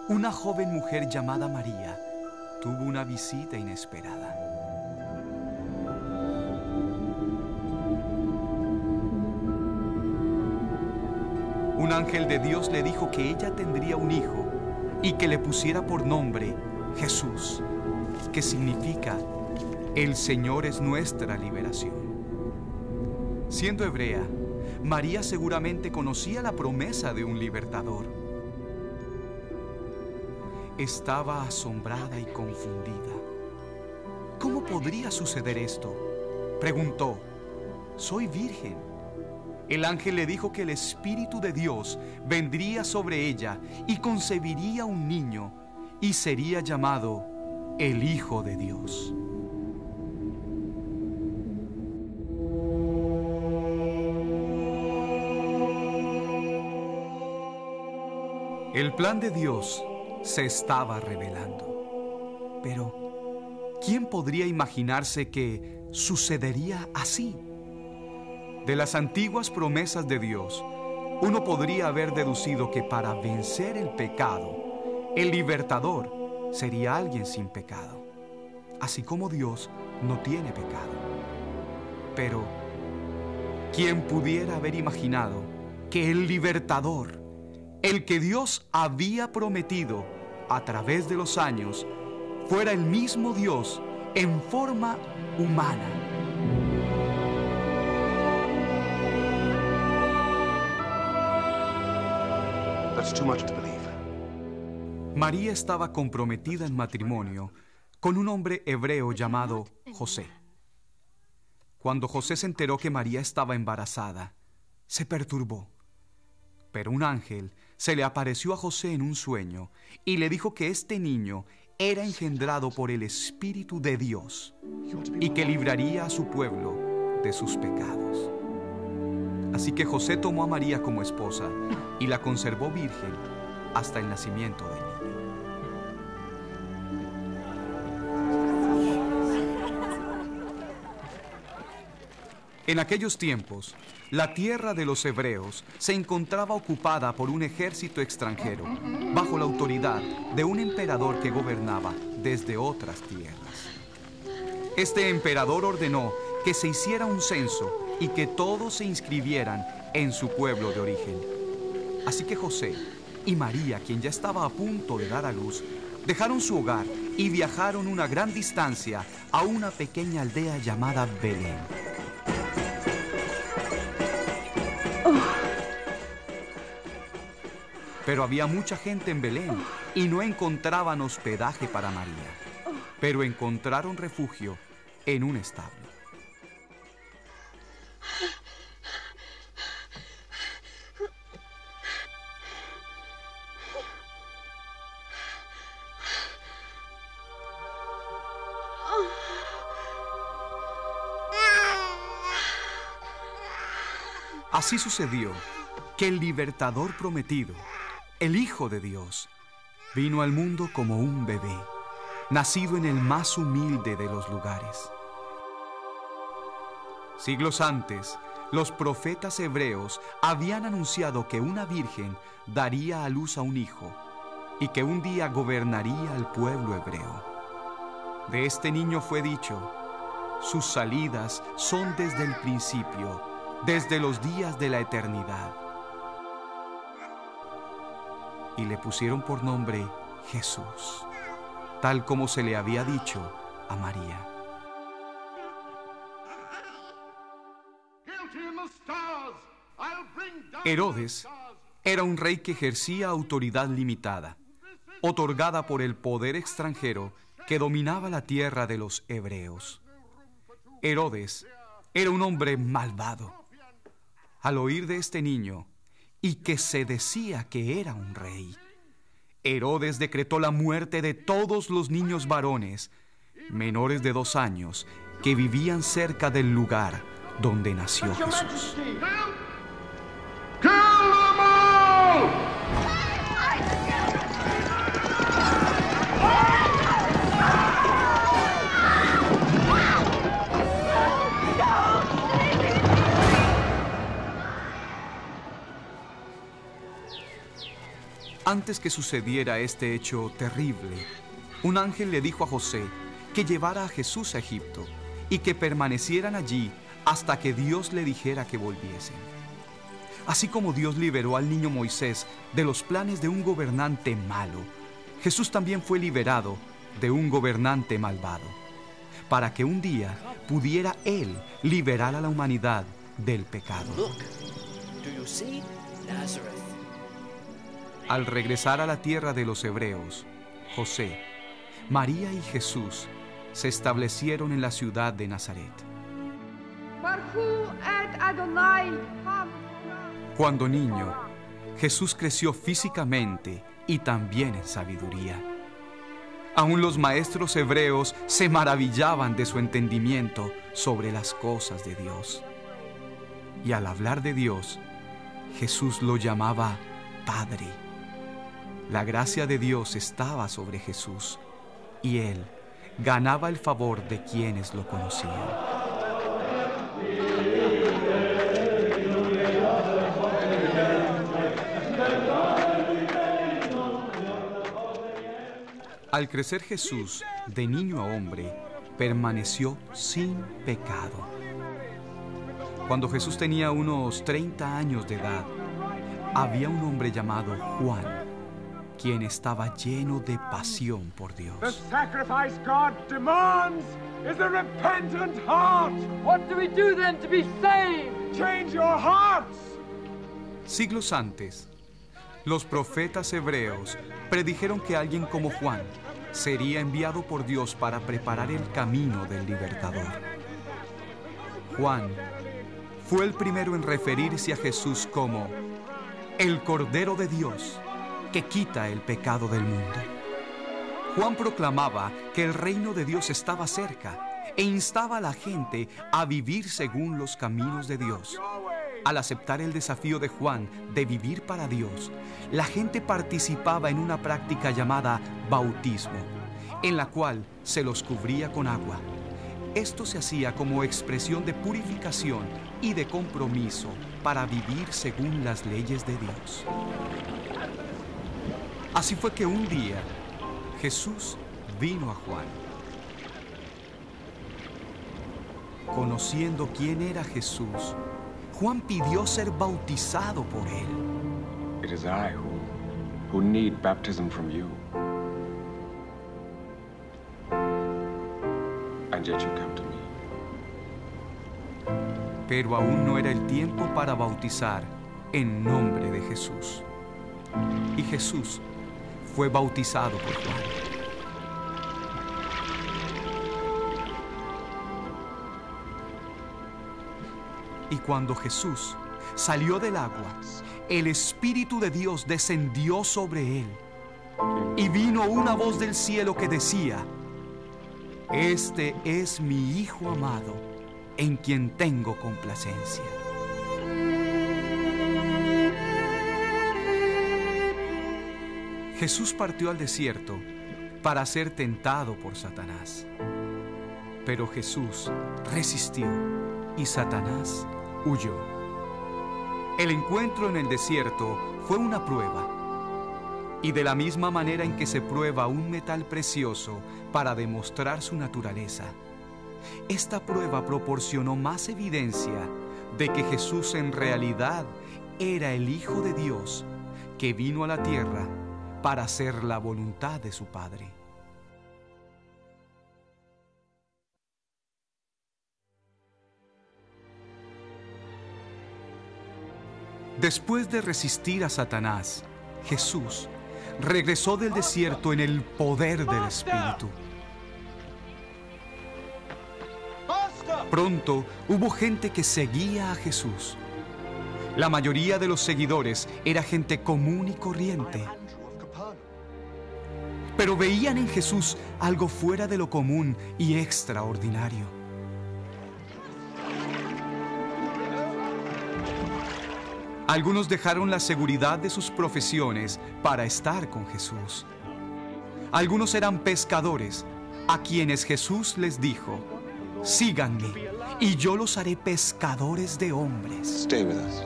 una joven mujer llamada María tuvo una visita inesperada. Un ángel de Dios le dijo que ella tendría un hijo y que le pusiera por nombre Jesús, que significa el Señor es nuestra liberación. Siendo hebrea, María seguramente conocía la promesa de un libertador. Estaba asombrada y confundida. ¿Cómo podría suceder esto?, preguntó. Soy virgen. El ángel le dijo que el Espíritu de Dios vendría sobre ella y concebiría un niño y sería llamado el Hijo de Dios. El plan de Dios se estaba revelando. Pero, ¿quién podría imaginarse que sucedería así? De las antiguas promesas de Dios, uno podría haber deducido que para vencer el pecado, el libertador sería alguien sin pecado, así como Dios no tiene pecado. Pero, ¿quién pudiera haber imaginado que el libertador, el que Dios había prometido a través de los años, fuera el mismo Dios en forma humana? That's too much to believe. María estaba comprometida en matrimonio con un hombre hebreo llamado José. Cuando José se enteró que María estaba embarazada, se perturbó. Pero un ángel se le apareció a José en un sueño y le dijo que este niño era engendrado por el Espíritu de Dios y que libraría a su pueblo de sus pecados. Así que José tomó a María como esposa y la conservó virgen hasta el nacimiento del niño. En aquellos tiempos, la tierra de los hebreos se encontraba ocupada por un ejército extranjero, bajo la autoridad de un emperador que gobernaba desde otras tierras. Este emperador ordenó que se hiciera un censo y que todos se inscribieran en su pueblo de origen. Así que José y María, quien ya estaba a punto de dar a luz, dejaron su hogar y viajaron una gran distancia a una pequeña aldea llamada Belén. Pero había mucha gente en Belén y no encontraban hospedaje para María. Pero encontraron refugio en un establo. Así sucedió que el libertador prometido, el Hijo de Dios, vino al mundo como un bebé, nacido en el más humilde de los lugares. Siglos antes, los profetas hebreos habían anunciado que una virgen daría a luz a un hijo y que un día gobernaría al pueblo hebreo. De este niño fue dicho: sus salidas son desde el principio, desde los días de la eternidad. Y le pusieron por nombre Jesús, tal como se le había dicho a María. Herodes era un rey que ejercía autoridad limitada, otorgada por el poder extranjero que dominaba la tierra de los hebreos. Herodes era un hombre malvado. Al oír de este niño, y que se decía que era un rey, Herodes decretó la muerte de todos los niños varones menores de 2 años que vivían cerca del lugar donde nació Jesús. Antes que sucediera este hecho terrible, un ángel le dijo a José que llevara a Jesús a Egipto y que permanecieran allí hasta que Dios le dijera que volviesen. Así como Dios liberó al niño Moisés de los planes de un gobernante malo, Jesús también fue liberado de un gobernante malvado, para que un día pudiera Él liberar a la humanidad del pecado. Al regresar a la tierra de los hebreos, José, María y Jesús se establecieron en la ciudad de Nazaret. Cuando niño, Jesús creció físicamente y también en sabiduría. Aún los maestros hebreos se maravillaban de su entendimiento sobre las cosas de Dios. Y al hablar de Dios, Jesús lo llamaba Padre. La gracia de Dios estaba sobre Jesús y Él ganaba el favor de quienes lo conocían. Al crecer Jesús, de niño a hombre, permaneció sin pecado. Cuando Jesús tenía unos 30 años de edad, había un hombre llamado Juan, quien estaba lleno de pasión por Dios. The sacrifice God demands is a repentant heart. What do we do then to be saved? Change your hearts. Siglos antes, los profetas hebreos predijeron que alguien como Juan sería enviado por Dios para preparar el camino del libertador. Juan fue el primero en referirse a Jesús como el Cordero de Dios que quita el pecado del mundo. Juan proclamaba que el reino de Dios estaba cerca e instaba a la gente a vivir según los caminos de Dios. Al aceptar el desafío de Juan de vivir para Dios, la gente participaba en una práctica llamada bautismo, en la cual se los cubría con agua. Esto se hacía como expresión de purificación y de compromiso para vivir según las leyes de Dios. Así fue que un día Jesús vino a Juan. Conociendo quién era Jesús, Juan pidió ser bautizado por él. It is I who need baptism from you. And yet you come to me. Pero aún no era el tiempo para bautizar en nombre de Jesús. Y Jesús fue bautizado por Juan. Y cuando Jesús salió del agua, el Espíritu de Dios descendió sobre él. Y vino una voz del cielo que decía: Este es mi Hijo amado, en quien tengo complacencia. Jesús partió al desierto para ser tentado por Satanás. Pero Jesús resistió y Satanás huyó. El encuentro en el desierto fue una prueba. Y de la misma manera en que se prueba un metal precioso para demostrar su naturaleza, esta prueba proporcionó más evidencia de que Jesús en realidad era el Hijo de Dios que vino a la tierra para hacer la voluntad de su Padre. Después de resistir a Satanás, Jesús regresó del desierto en el poder del Espíritu. Pronto hubo gente que seguía a Jesús. La mayoría de los seguidores era gente común y corriente. Pero veían en Jesús algo fuera de lo común y extraordinario. Algunos dejaron la seguridad de sus profesiones para estar con Jesús. Algunos eran pescadores, a quienes Jesús les dijo: síganme, y yo los haré pescadores de hombres. Stay with us.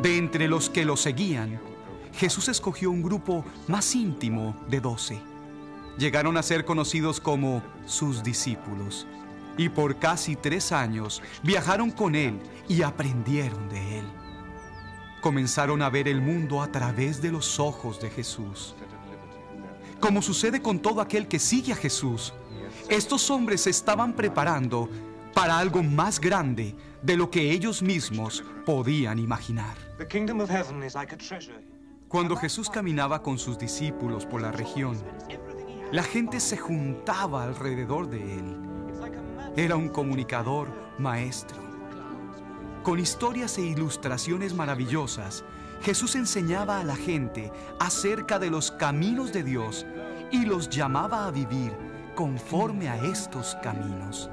De entre los que lo seguían, Jesús escogió un grupo más íntimo de 12. Llegaron a ser conocidos como sus discípulos. Y por casi 3 años viajaron con él y aprendieron de él. Comenzaron a ver el mundo a través de los ojos de Jesús. Como sucede con todo aquel que sigue a Jesús, estos hombres se estaban preparando para algo más grande de lo que ellos mismos podían imaginar. Cuando Jesús caminaba con sus discípulos por la región, la gente se juntaba alrededor de él. Era un comunicador maestro. Con historias e ilustraciones maravillosas, Jesús enseñaba a la gente acerca de los caminos de Dios y los llamaba a vivir conforme a estos caminos.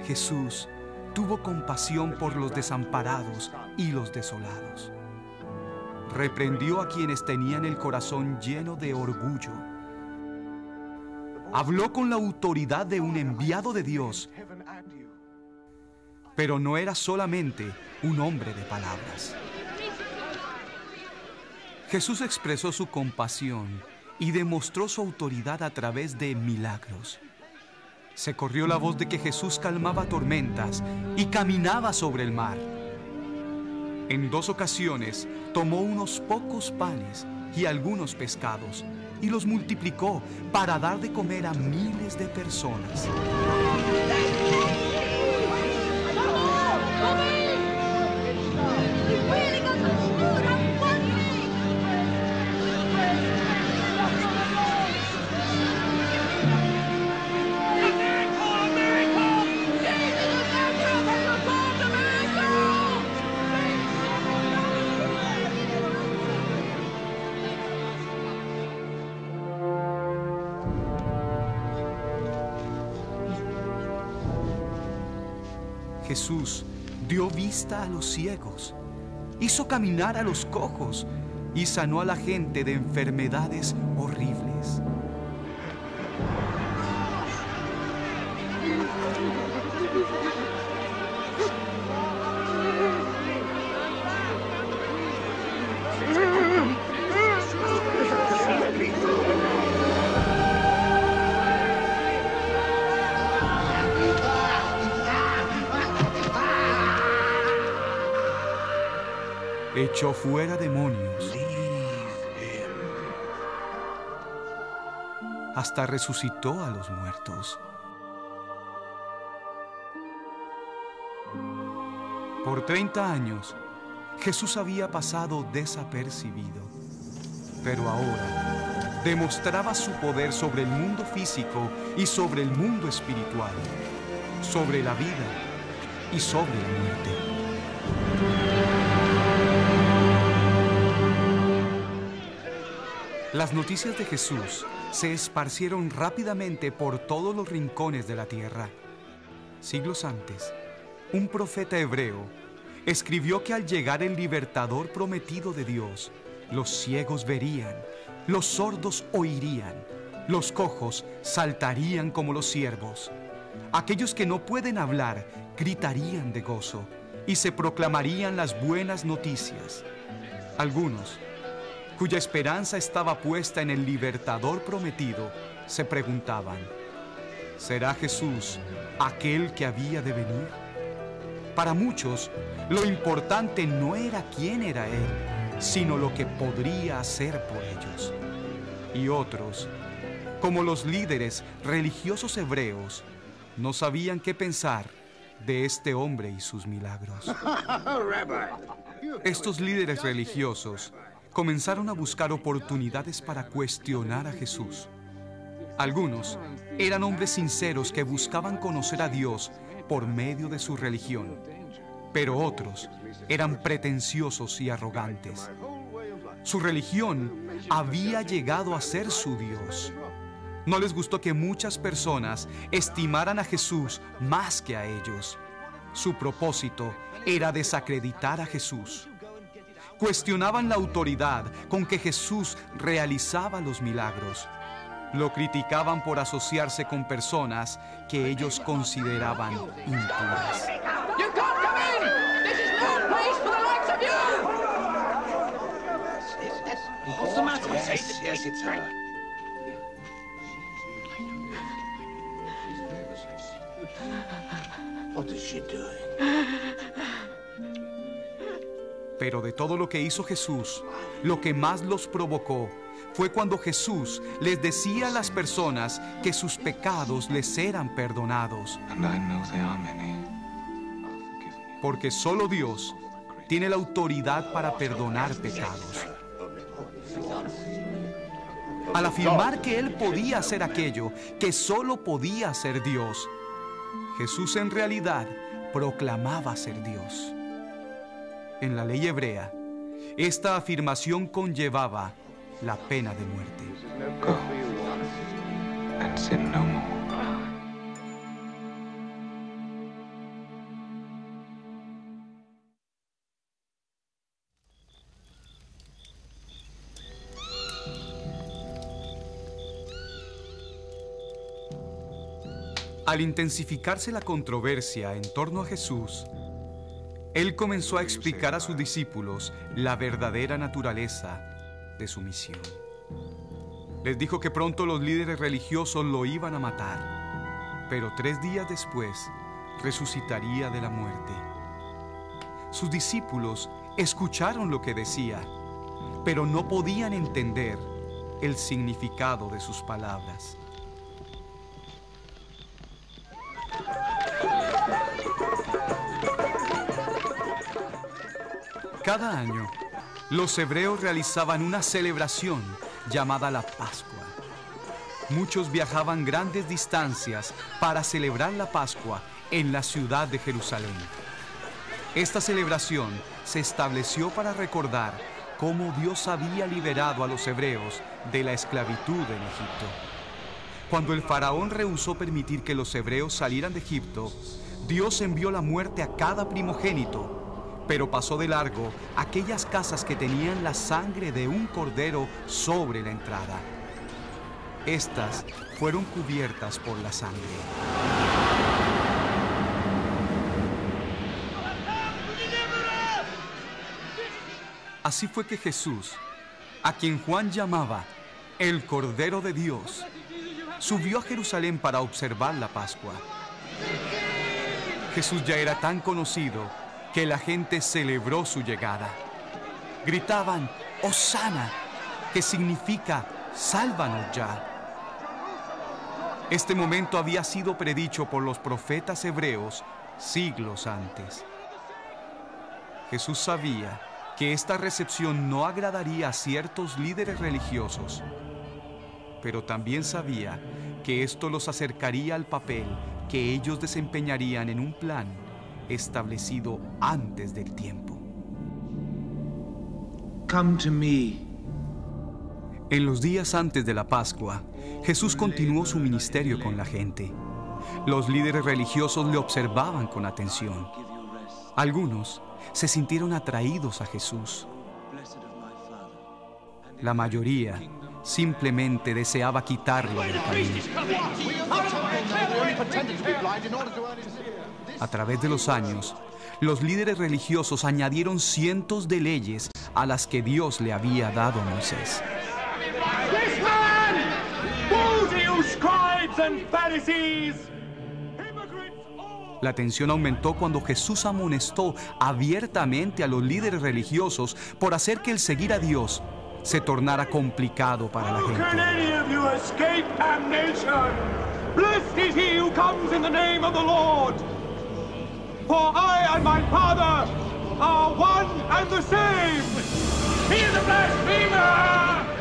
Jesús tuvo compasión por los desamparados y los desolados. Reprendió a quienes tenían el corazón lleno de orgullo. Habló con la autoridad de un enviado de Dios, pero no era solamente un hombre de palabras. Jesús expresó su compasión y demostró su autoridad a través de milagros. Se corrió la voz de que Jesús calmaba tormentas y caminaba sobre el mar. En 2 ocasiones tomó unos pocos panes y algunos pescados y los multiplicó para dar de comer a miles de personas. Jesús dio vista a los ciegos, hizo caminar a los cojos y sanó a la gente de enfermedades horribles. Echó fuera demonios, hasta resucitó a los muertos. Por 30 años, Jesús había pasado desapercibido, pero ahora demostraba su poder sobre el mundo físico y sobre el mundo espiritual, sobre la vida y sobre la muerte. Las noticias de Jesús se esparcieron rápidamente por todos los rincones de la tierra. Siglos antes, un profeta hebreo escribió que al llegar el libertador prometido de Dios, los ciegos verían, los sordos oirían, los cojos saltarían como los ciervos. Aquellos que no pueden hablar gritarían de gozo y se proclamarían las buenas noticias. Algunos, cuya esperanza estaba puesta en el libertador prometido, se preguntaban: ¿será Jesús aquel que había de venir? Para muchos, lo importante no era quién era Él, sino lo que podría hacer por ellos. Y otros, como los líderes religiosos hebreos, no sabían qué pensar de este hombre y sus milagros. Estos líderes religiosos comenzaron a buscar oportunidades para cuestionar a Jesús. Algunos eran hombres sinceros que buscaban conocer a Dios por medio de su religión, pero otros eran pretenciosos y arrogantes. Su religión había llegado a ser su Dios. No les gustó que muchas personas estimaran a Jesús más que a ellos. Su propósito era desacreditar a Jesús. Cuestionaban la autoridad con que Jesús realizaba los milagros. Lo criticaban por asociarse con personas que ellos consideraban impuras. You can't come in! This is no place for the likes of you! What's the matter? Yes, it's her. What is she doing? Pero de todo lo que hizo Jesús, lo que más los provocó fue cuando Jesús les decía a las personas que sus pecados les eran perdonados. Porque solo Dios tiene la autoridad para perdonar pecados. Al afirmar que Él podía hacer aquello que solo podía hacer Dios, Jesús en realidad proclamaba ser Dios. En la ley hebrea, esta afirmación conllevaba la pena de muerte. Go and sin no more. Al intensificarse la controversia en torno a Jesús, Él comenzó a explicar a sus discípulos la verdadera naturaleza de su misión. Les dijo que pronto los líderes religiosos lo iban a matar, pero 3 días después resucitaría de la muerte. Sus discípulos escucharon lo que decía, pero no podían entender el significado de sus palabras. Cada año, los hebreos realizaban una celebración llamada la Pascua. Muchos viajaban grandes distancias para celebrar la Pascua en la ciudad de Jerusalén. Esta celebración se estableció para recordar cómo Dios había liberado a los hebreos de la esclavitud en Egipto. Cuando el faraón rehusó permitir que los hebreos salieran de Egipto, Dios envió la muerte a cada primogénito, pero pasó de largo aquellas casas que tenían la sangre de un cordero sobre la entrada. Estas fueron cubiertas por la sangre. Así fue que Jesús, a quien Juan llamaba el Cordero de Dios, subió a Jerusalén para observar la Pascua. Jesús ya era tan conocido que la gente celebró su llegada. Gritaban, ¡Hosana!, que significa, ¡sálvanos ya! Este momento había sido predicho por los profetas hebreos siglos antes. Jesús sabía que esta recepción no agradaría a ciertos líderes religiosos, pero también sabía que esto los acercaría al papel que ellos desempeñarían en un plan establecido antes del tiempo. Come to me. En los días antes de la Pascua, Jesús continuó su ministerio con la gente. Los líderes religiosos le observaban con atención. Algunos se sintieron atraídos a Jesús. La mayoría simplemente deseaba quitarlo del camino. A través de los años, los líderes religiosos añadieron cientos de leyes a las que Dios le había dado a Moisés. La tensión aumentó cuando Jesús amonestó abiertamente a los líderes religiosos por hacer que el seguir a Dios se tornara complicado para la gente. Blessed is he who comes in the name of the Lord. For I and my Father are one and the same. He is a blasphemer.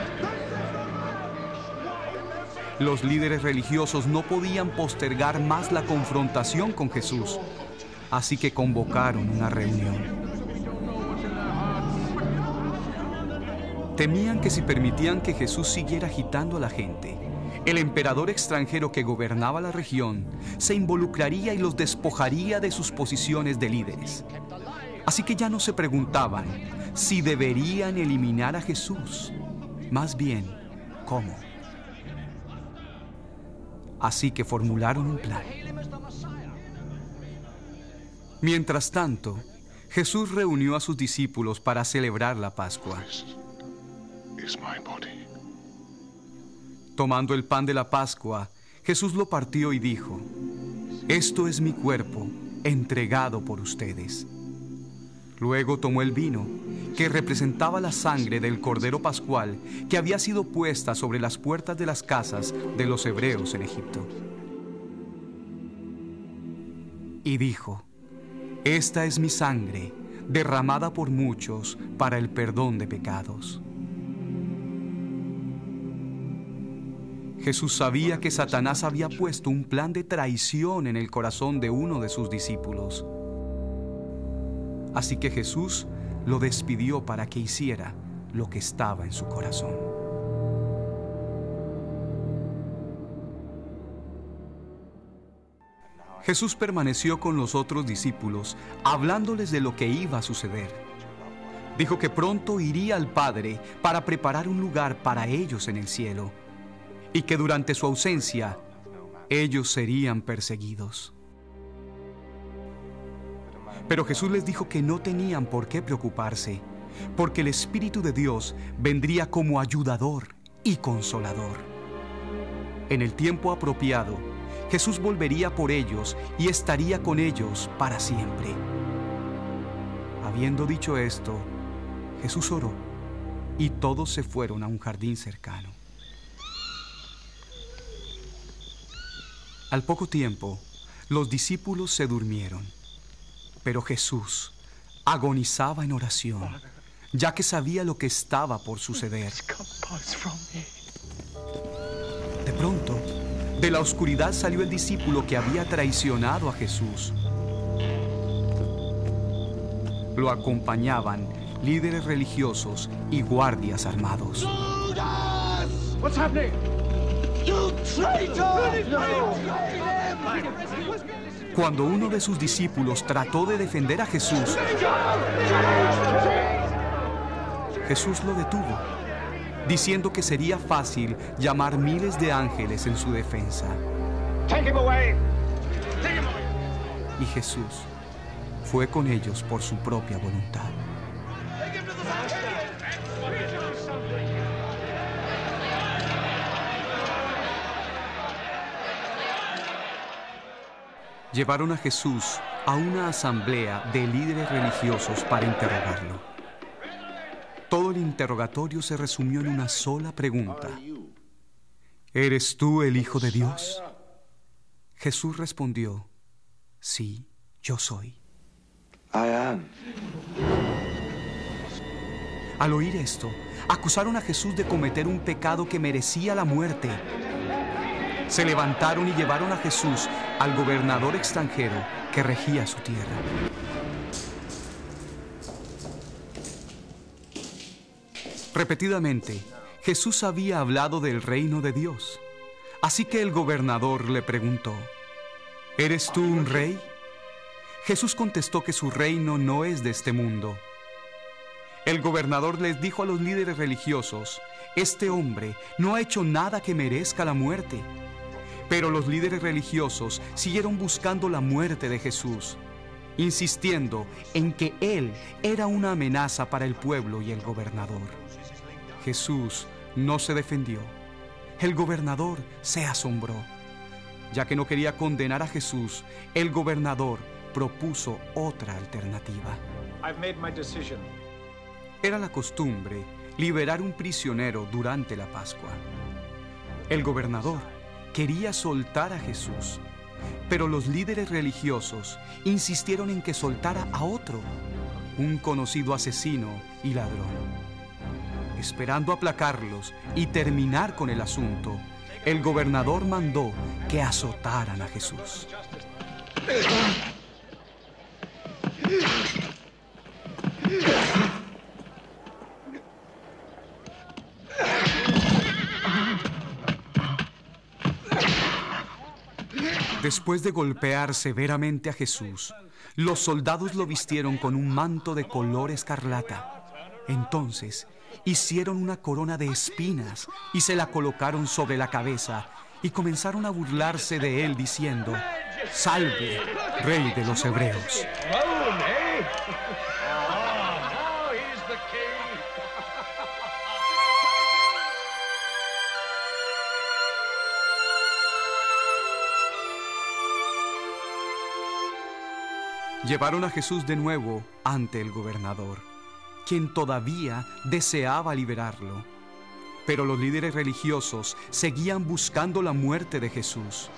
Los líderes religiosos no podían postergar más la confrontación con Jesús, así que convocaron una reunión. Temían que si permitían que Jesús siguiera agitando a la gente, el emperador extranjero que gobernaba la región se involucraría y los despojaría de sus posiciones de líderes. Así que ya no se preguntaban si deberían eliminar a Jesús, más bien, ¿cómo? Así que formularon un plan. Mientras tanto, Jesús reunió a sus discípulos para celebrar la Pascua. Tomando el pan de la Pascua, Jesús lo partió y dijo: «Esto es mi cuerpo, entregado por ustedes». Luego tomó el vino, que representaba la sangre del Cordero Pascual que había sido puesta sobre las puertas de las casas de los hebreos en Egipto. Y dijo: «Esta es mi sangre, derramada por muchos para el perdón de pecados». Jesús sabía que Satanás había puesto un plan de traición en el corazón de uno de sus discípulos. Así que Jesús lo despidió para que hiciera lo que estaba en su corazón. Jesús permaneció con los otros discípulos, hablándoles de lo que iba a suceder. Dijo que pronto iría al Padre para preparar un lugar para ellos en el cielo, y que durante su ausencia, ellos serían perseguidos. Pero Jesús les dijo que no tenían por qué preocuparse, porque el Espíritu de Dios vendría como ayudador y consolador. En el tiempo apropiado, Jesús volvería por ellos y estaría con ellos para siempre. Habiendo dicho esto, Jesús oró y todos se fueron a un jardín cercano. Al poco tiempo, los discípulos se durmieron, pero Jesús agonizaba en oración, ya que sabía lo que estaba por suceder. De pronto, de la oscuridad salió el discípulo que había traicionado a Jesús. Lo acompañaban líderes religiosos y guardias armados. What's happening? You traitor! Cuando uno de sus discípulos trató de defender a Jesús, Jesús lo detuvo, diciendo que sería fácil llamar miles de ángeles en su defensa. Y Jesús fue con ellos por su propia voluntad. Llevaron a Jesús a una asamblea de líderes religiosos para interrogarlo. Todo el interrogatorio se resumió en una sola pregunta. ¿Eres tú el Hijo de Dios? Jesús respondió, sí, yo soy. I am. Al oír esto, acusaron a Jesús de cometer un pecado que merecía la muerte. Se levantaron y llevaron a Jesús al gobernador extranjero que regía su tierra. Repetidamente, Jesús había hablado del reino de Dios. Así que el gobernador le preguntó, ¿eres tú un rey? Jesús contestó que su reino no es de este mundo. El gobernador les dijo a los líderes religiosos, este hombre no ha hecho nada que merezca la muerte. Pero los líderes religiosos siguieron buscando la muerte de Jesús, insistiendo en que él era una amenaza para el pueblo y el gobernador. Jesús no se defendió. El gobernador se asombró. Ya que no quería condenar a Jesús, el gobernador propuso otra alternativa. I've made my decision. Era la costumbre liberar un prisionero durante la Pascua. El gobernador quería soltar a Jesús, pero los líderes religiosos insistieron en que soltara a otro, un conocido asesino y ladrón. Esperando aplacarlos y terminar con el asunto, el gobernador mandó que azotaran a Jesús. Después de golpear severamente a Jesús, los soldados lo vistieron con un manto de color escarlata. Entonces, hicieron una corona de espinas y se la colocaron sobre la cabeza y comenzaron a burlarse de él diciendo, «Salve, Rey de los Hebreos». Llevaron a Jesús de nuevo ante el gobernador, quien todavía deseaba liberarlo. Pero los líderes religiosos seguían buscando la muerte de Jesús.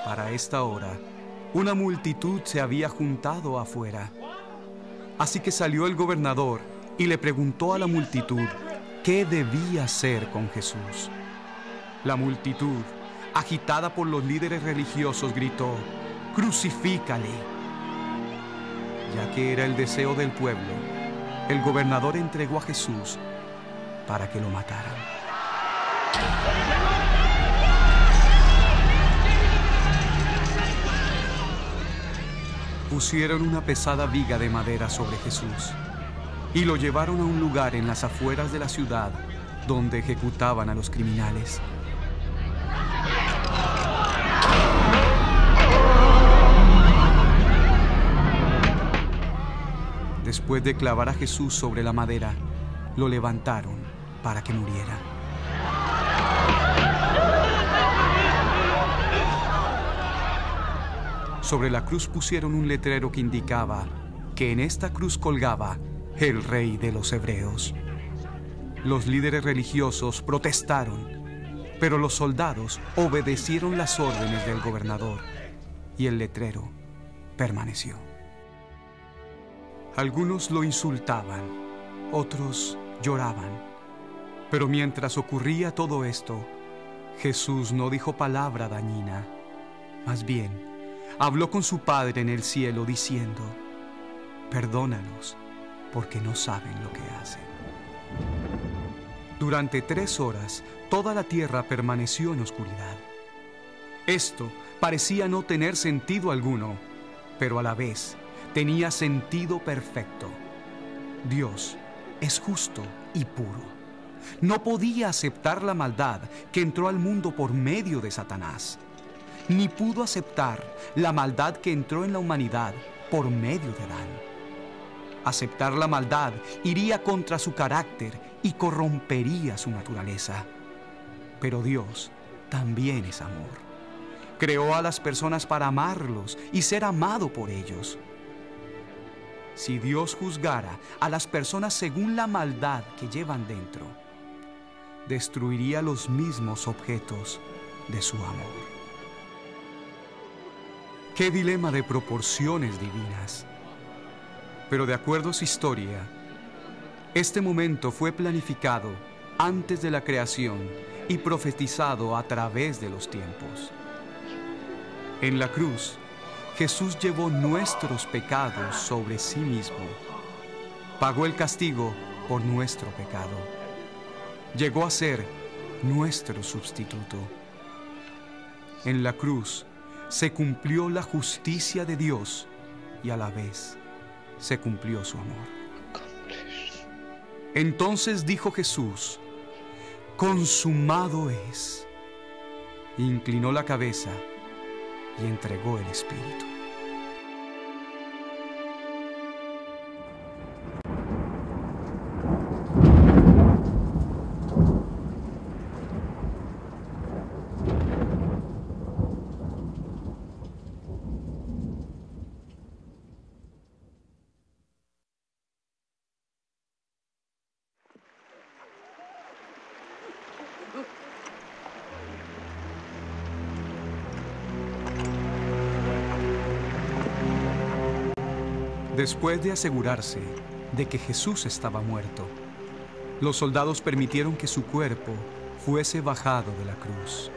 Para esta hora, una multitud se había juntado afuera. Así que salió el gobernador y le preguntó a la multitud qué debía hacer con Jesús. La multitud, agitada por los líderes religiosos, gritó, «¡Crucifícale!». Ya que era el deseo del pueblo, el gobernador entregó a Jesús para que lo mataran. Pusieron una pesada viga de madera sobre Jesús y lo llevaron a un lugar en las afueras de la ciudad donde ejecutaban a los criminales. Después de clavar a Jesús sobre la madera, lo levantaron para que muriera. Sobre la cruz pusieron un letrero que indicaba que en esta cruz colgaba el Rey de los Hebreos. Los líderes religiosos protestaron, pero los soldados obedecieron las órdenes del gobernador y el letrero permaneció. Algunos lo insultaban, otros lloraban. Pero mientras ocurría todo esto, Jesús no dijo palabra dañina. Más bien, habló con su Padre en el cielo diciendo, «Perdónalos, porque no saben lo que hacen». Durante 3 horas, toda la tierra permaneció en oscuridad. Esto Parecía no tener sentido alguno, pero a la vez tenía sentido perfecto. Dios es justo y puro. No podía aceptar la maldad que entró al mundo por medio de Satanás, ni pudo aceptar la maldad que entró en la humanidad por medio de Adán. Aceptar la maldad iría contra su carácter y corrompería su naturaleza. Pero Dios también es amor. Creó a las personas para amarlos y ser amado por ellos. Si Dios juzgara a las personas según la maldad que llevan dentro, destruiría los mismos objetos de su amor. ¡Qué dilema de proporciones divinas! Pero de acuerdo a su historia, este momento fue planificado antes de la creación y profetizado a través de los tiempos. En la cruz, Jesús llevó nuestros pecados sobre sí mismo. Pagó el castigo por nuestro pecado. Llegó a ser nuestro sustituto. En la cruz se cumplió la justicia de Dios y a la vez se cumplió su amor. Entonces dijo Jesús: consumado es. Inclinó la cabeza y entregó el espíritu. Después de asegurarse de que Jesús estaba muerto, los soldados permitieron que su cuerpo fuese bajado de la cruz.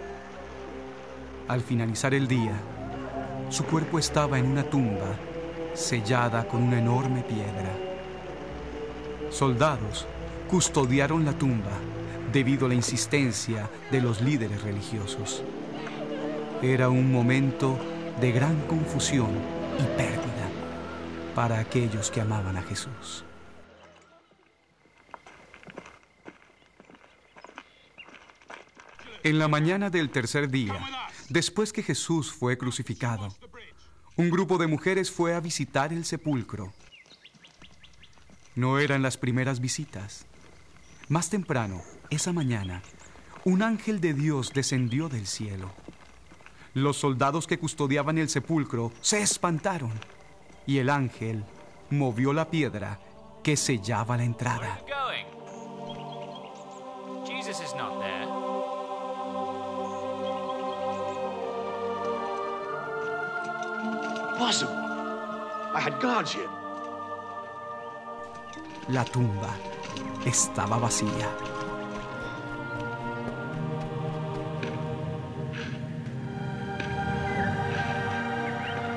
Al finalizar el día, su cuerpo estaba en una tumba sellada con una enorme piedra. Soldados custodiaron la tumba debido a la insistencia de los líderes religiosos. Era un momento de gran confusión y pérdida para aquellos que amaban a Jesús. En la mañana del tercer día, después que Jesús fue crucificado, un grupo de mujeres fue a visitar el sepulcro. No eran las primeras visitas. Más temprano, esa mañana, un ángel de Dios descendió del cielo. Los soldados que custodiaban el sepulcro se espantaron y el ángel movió la piedra que sellaba la entrada. Jesus is not there. Impossible. I had guards here. La tumba estaba vacía.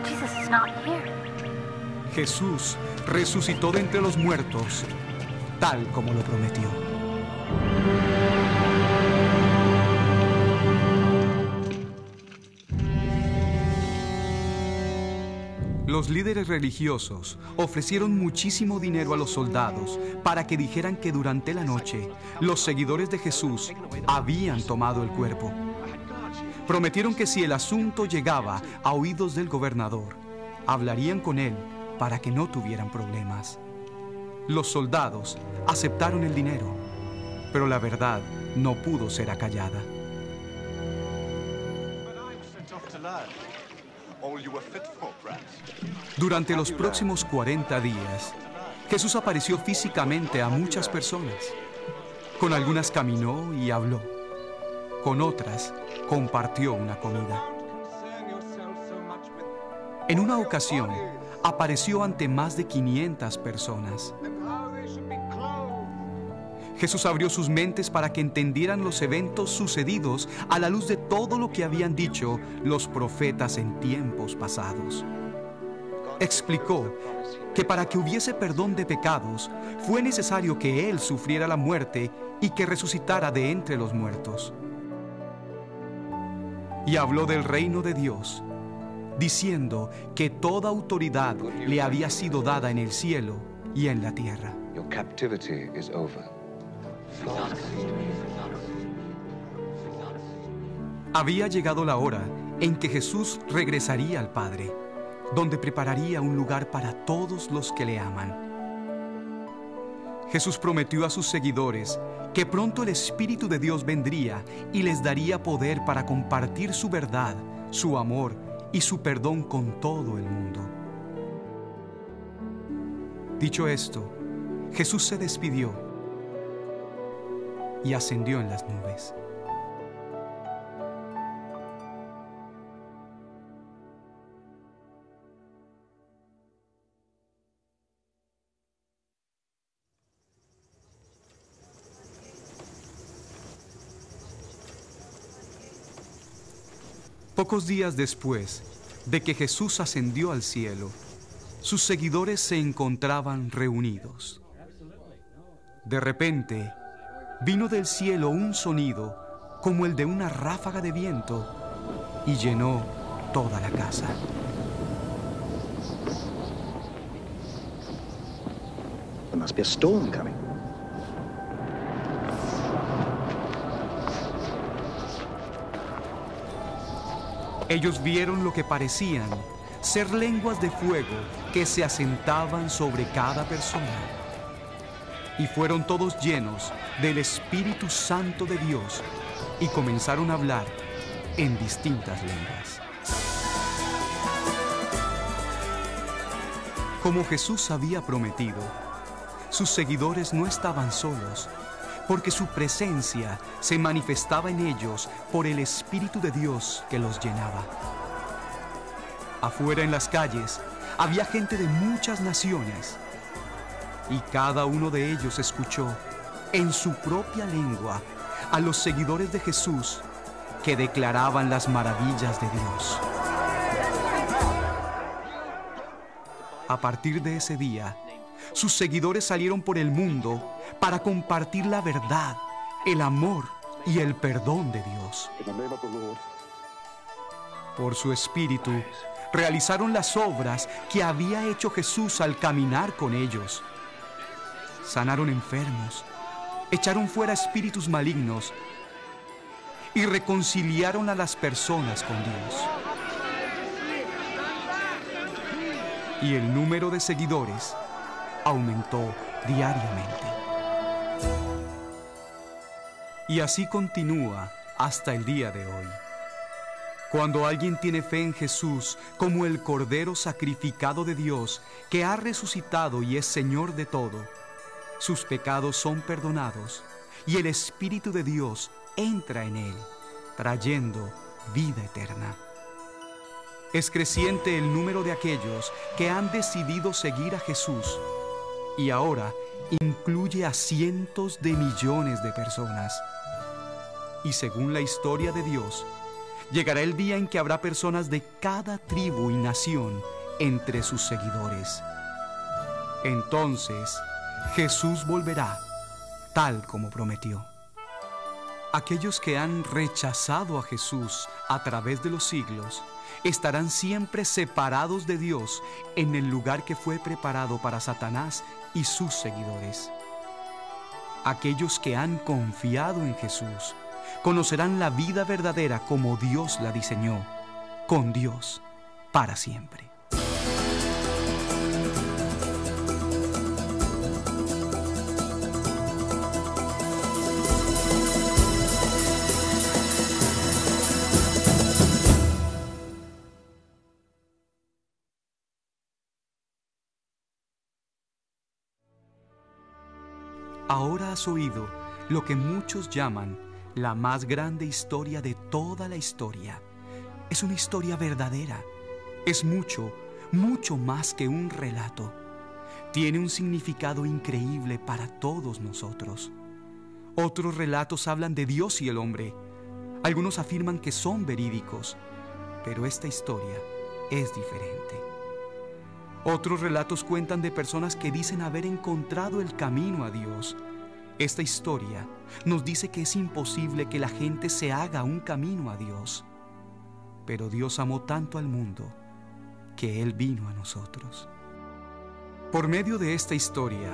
Jesus is not here. Jesús resucitó de entre los muertos, tal como lo prometió. Los líderes religiosos ofrecieron muchísimo dinero a los soldados para que dijeran que durante la noche los seguidores de Jesús habían tomado el cuerpo. Prometieron que si el asunto llegaba a oídos del gobernador, hablarían con él para que no tuvieran problemas. Los soldados aceptaron el dinero, pero la verdad no pudo ser acallada. Durante los próximos 40 días, Jesús apareció físicamente a muchas personas. Con algunas caminó y habló. Con otras, compartió una comida. En una ocasión, apareció ante más de 500 personas. Jesús abrió sus mentes para que entendieran los eventos sucedidos a la luz de todo lo que habían dicho los profetas en tiempos pasados. Explicó que para que hubiese perdón de pecados, fue necesario que Él sufriera la muerte y que resucitara de entre los muertos. y habló del reino de Dios, diciendo que toda autoridad le había sido dada en el cielo y en la tierra. Your captivity is over. Había llegado la hora en que Jesús regresaría al Padre, donde prepararía un lugar para todos los que le aman. Jesús prometió a sus seguidores que pronto el Espíritu de Dios vendría y les daría poder para compartir su verdad, su amor y su perdón con todo el mundo. Dicho esto, Jesús se despidió y ascendió en las nubes. Pocos días después de que Jesús ascendió al cielo, sus seguidores se encontraban reunidos. De repente, vino del cielo un sonido como el de una ráfaga de viento y llenó toda la casa. There must be a storm coming. Ellos vieron lo que parecían ser lenguas de fuego que se asentaban sobre cada persona. Y fueron todos llenos del Espíritu Santo de Dios y comenzaron a hablar en distintas lenguas. Como Jesús había prometido, sus seguidores no estaban solos, porque su presencia se manifestaba en ellos por el Espíritu de Dios que los llenaba. Afuera en las calles había gente de muchas naciones, y cada uno de ellos escuchó en su propia lengua a los seguidores de Jesús que declaraban las maravillas de Dios. A partir de ese día, sus seguidores salieron por el mundo para compartir la verdad, el amor y el perdón de Dios. Por su espíritu, realizaron las obras que había hecho Jesús al caminar con ellos. Sanaron enfermos, echaron fuera espíritus malignos y reconciliaron a las personas con Dios. Y el número de seguidores aumentó diariamente. Y así continúa hasta el día de hoy. Cuando alguien tiene fe en Jesús como el Cordero sacrificado de Dios, que ha resucitado y es Señor de todo, sus pecados son perdonados y el Espíritu de Dios entra en él, trayendo vida eterna. Es creciente el número de aquellos que han decidido seguir a Jesús, y ahora incluye a cientos de millones de personas. Y según la historia de Dios, llegará el día en que habrá personas de cada tribu y nación entre sus seguidores. Entonces, Jesús volverá, tal como prometió. Aquellos que han rechazado a Jesús a través de los siglos estarán siempre separados de Dios en el lugar que fue preparado para Satanás y sus seguidores. Aquellos que han confiado en Jesús conocerán la vida verdadera como Dios la diseñó, con Dios para siempre. Ahora has oído lo que muchos llaman la más grande historia de toda la historia. Es una historia verdadera. Es mucho, mucho más que un relato. Tiene un significado increíble para todos nosotros. Otros relatos hablan de Dios y el hombre. Algunos afirman que son verídicos, pero esta historia es diferente. Otros relatos cuentan de personas que dicen haber encontrado el camino a Dios. Esta historia nos dice que es imposible que la gente se haga un camino a Dios. Pero Dios amó tanto al mundo que Él vino a nosotros. Por medio de esta historia,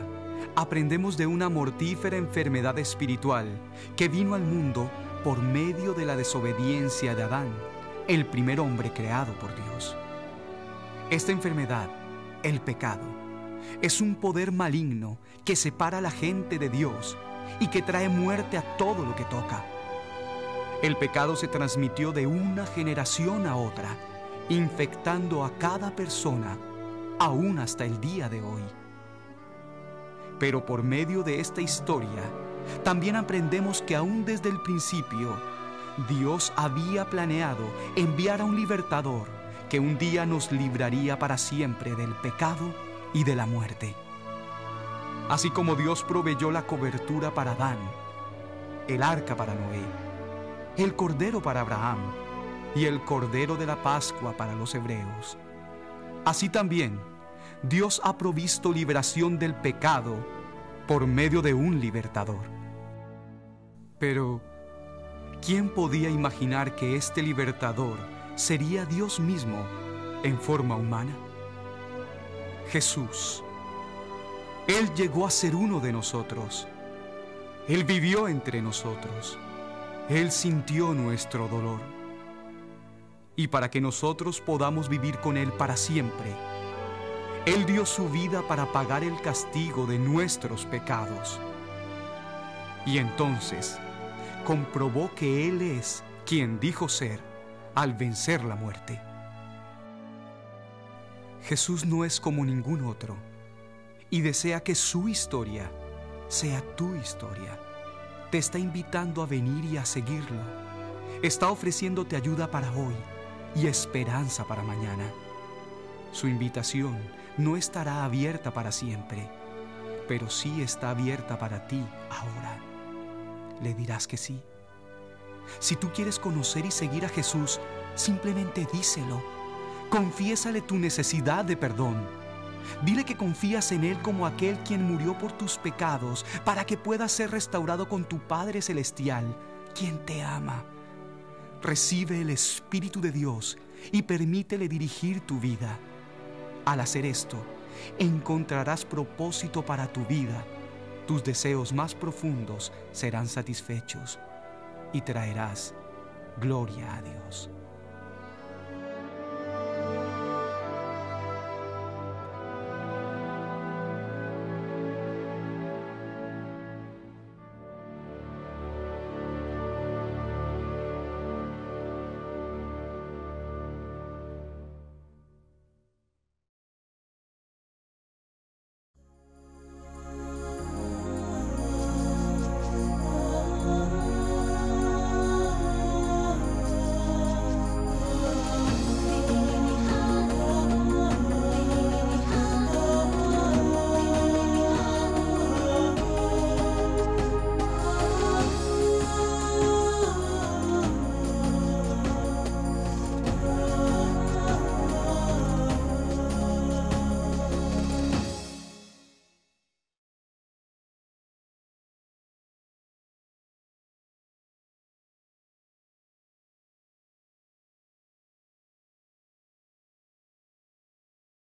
aprendemos de una mortífera enfermedad espiritual que vino al mundo por medio de la desobediencia de Adán, el primer hombre creado por Dios. Esta enfermedad, el pecado, es un poder maligno que separa a la gente de Dios y que trae muerte a todo lo que toca. El pecado se transmitió de una generación a otra, infectando a cada persona, aún hasta el día de hoy. Pero por medio de esta historia, también aprendemos que aún desde el principio, Dios había planeado enviar a un libertador que un día nos libraría para siempre del pecado y de la muerte. Así como Dios proveyó la cobertura para Adán, el arca para Noé, el cordero para Abraham y el cordero de la Pascua para los hebreos, así también Dios ha provisto liberación del pecado por medio de un libertador. Pero, ¿quién podía imaginar que este libertador sería Dios mismo en forma humana? Jesús. Él llegó a ser uno de nosotros. Él vivió entre nosotros. Él sintió nuestro dolor. Y para que nosotros podamos vivir con Él para siempre, Él dio su vida para pagar el castigo de nuestros pecados. Y entonces comprobó que Él es quien dijo ser al vencer la muerte. Jesús no es como ningún otro y desea que su historia sea tu historia. Te está invitando a venir y a seguirlo. Está ofreciéndote ayuda para hoy y esperanza para mañana. Su invitación no estará abierta para siempre, pero sí está abierta para ti ahora. ¿Le dirás que sí? Si tú quieres conocer y seguir a Jesús, simplemente díselo. Confiésale tu necesidad de perdón. Dile que confías en Él como aquel quien murió por tus pecados para que puedas ser restaurado con tu Padre Celestial, quien te ama. Recibe el Espíritu de Dios y permítele dirigir tu vida. Al hacer esto, encontrarás propósito para tu vida. Tus deseos más profundos serán satisfechos y traerás gloria a Dios.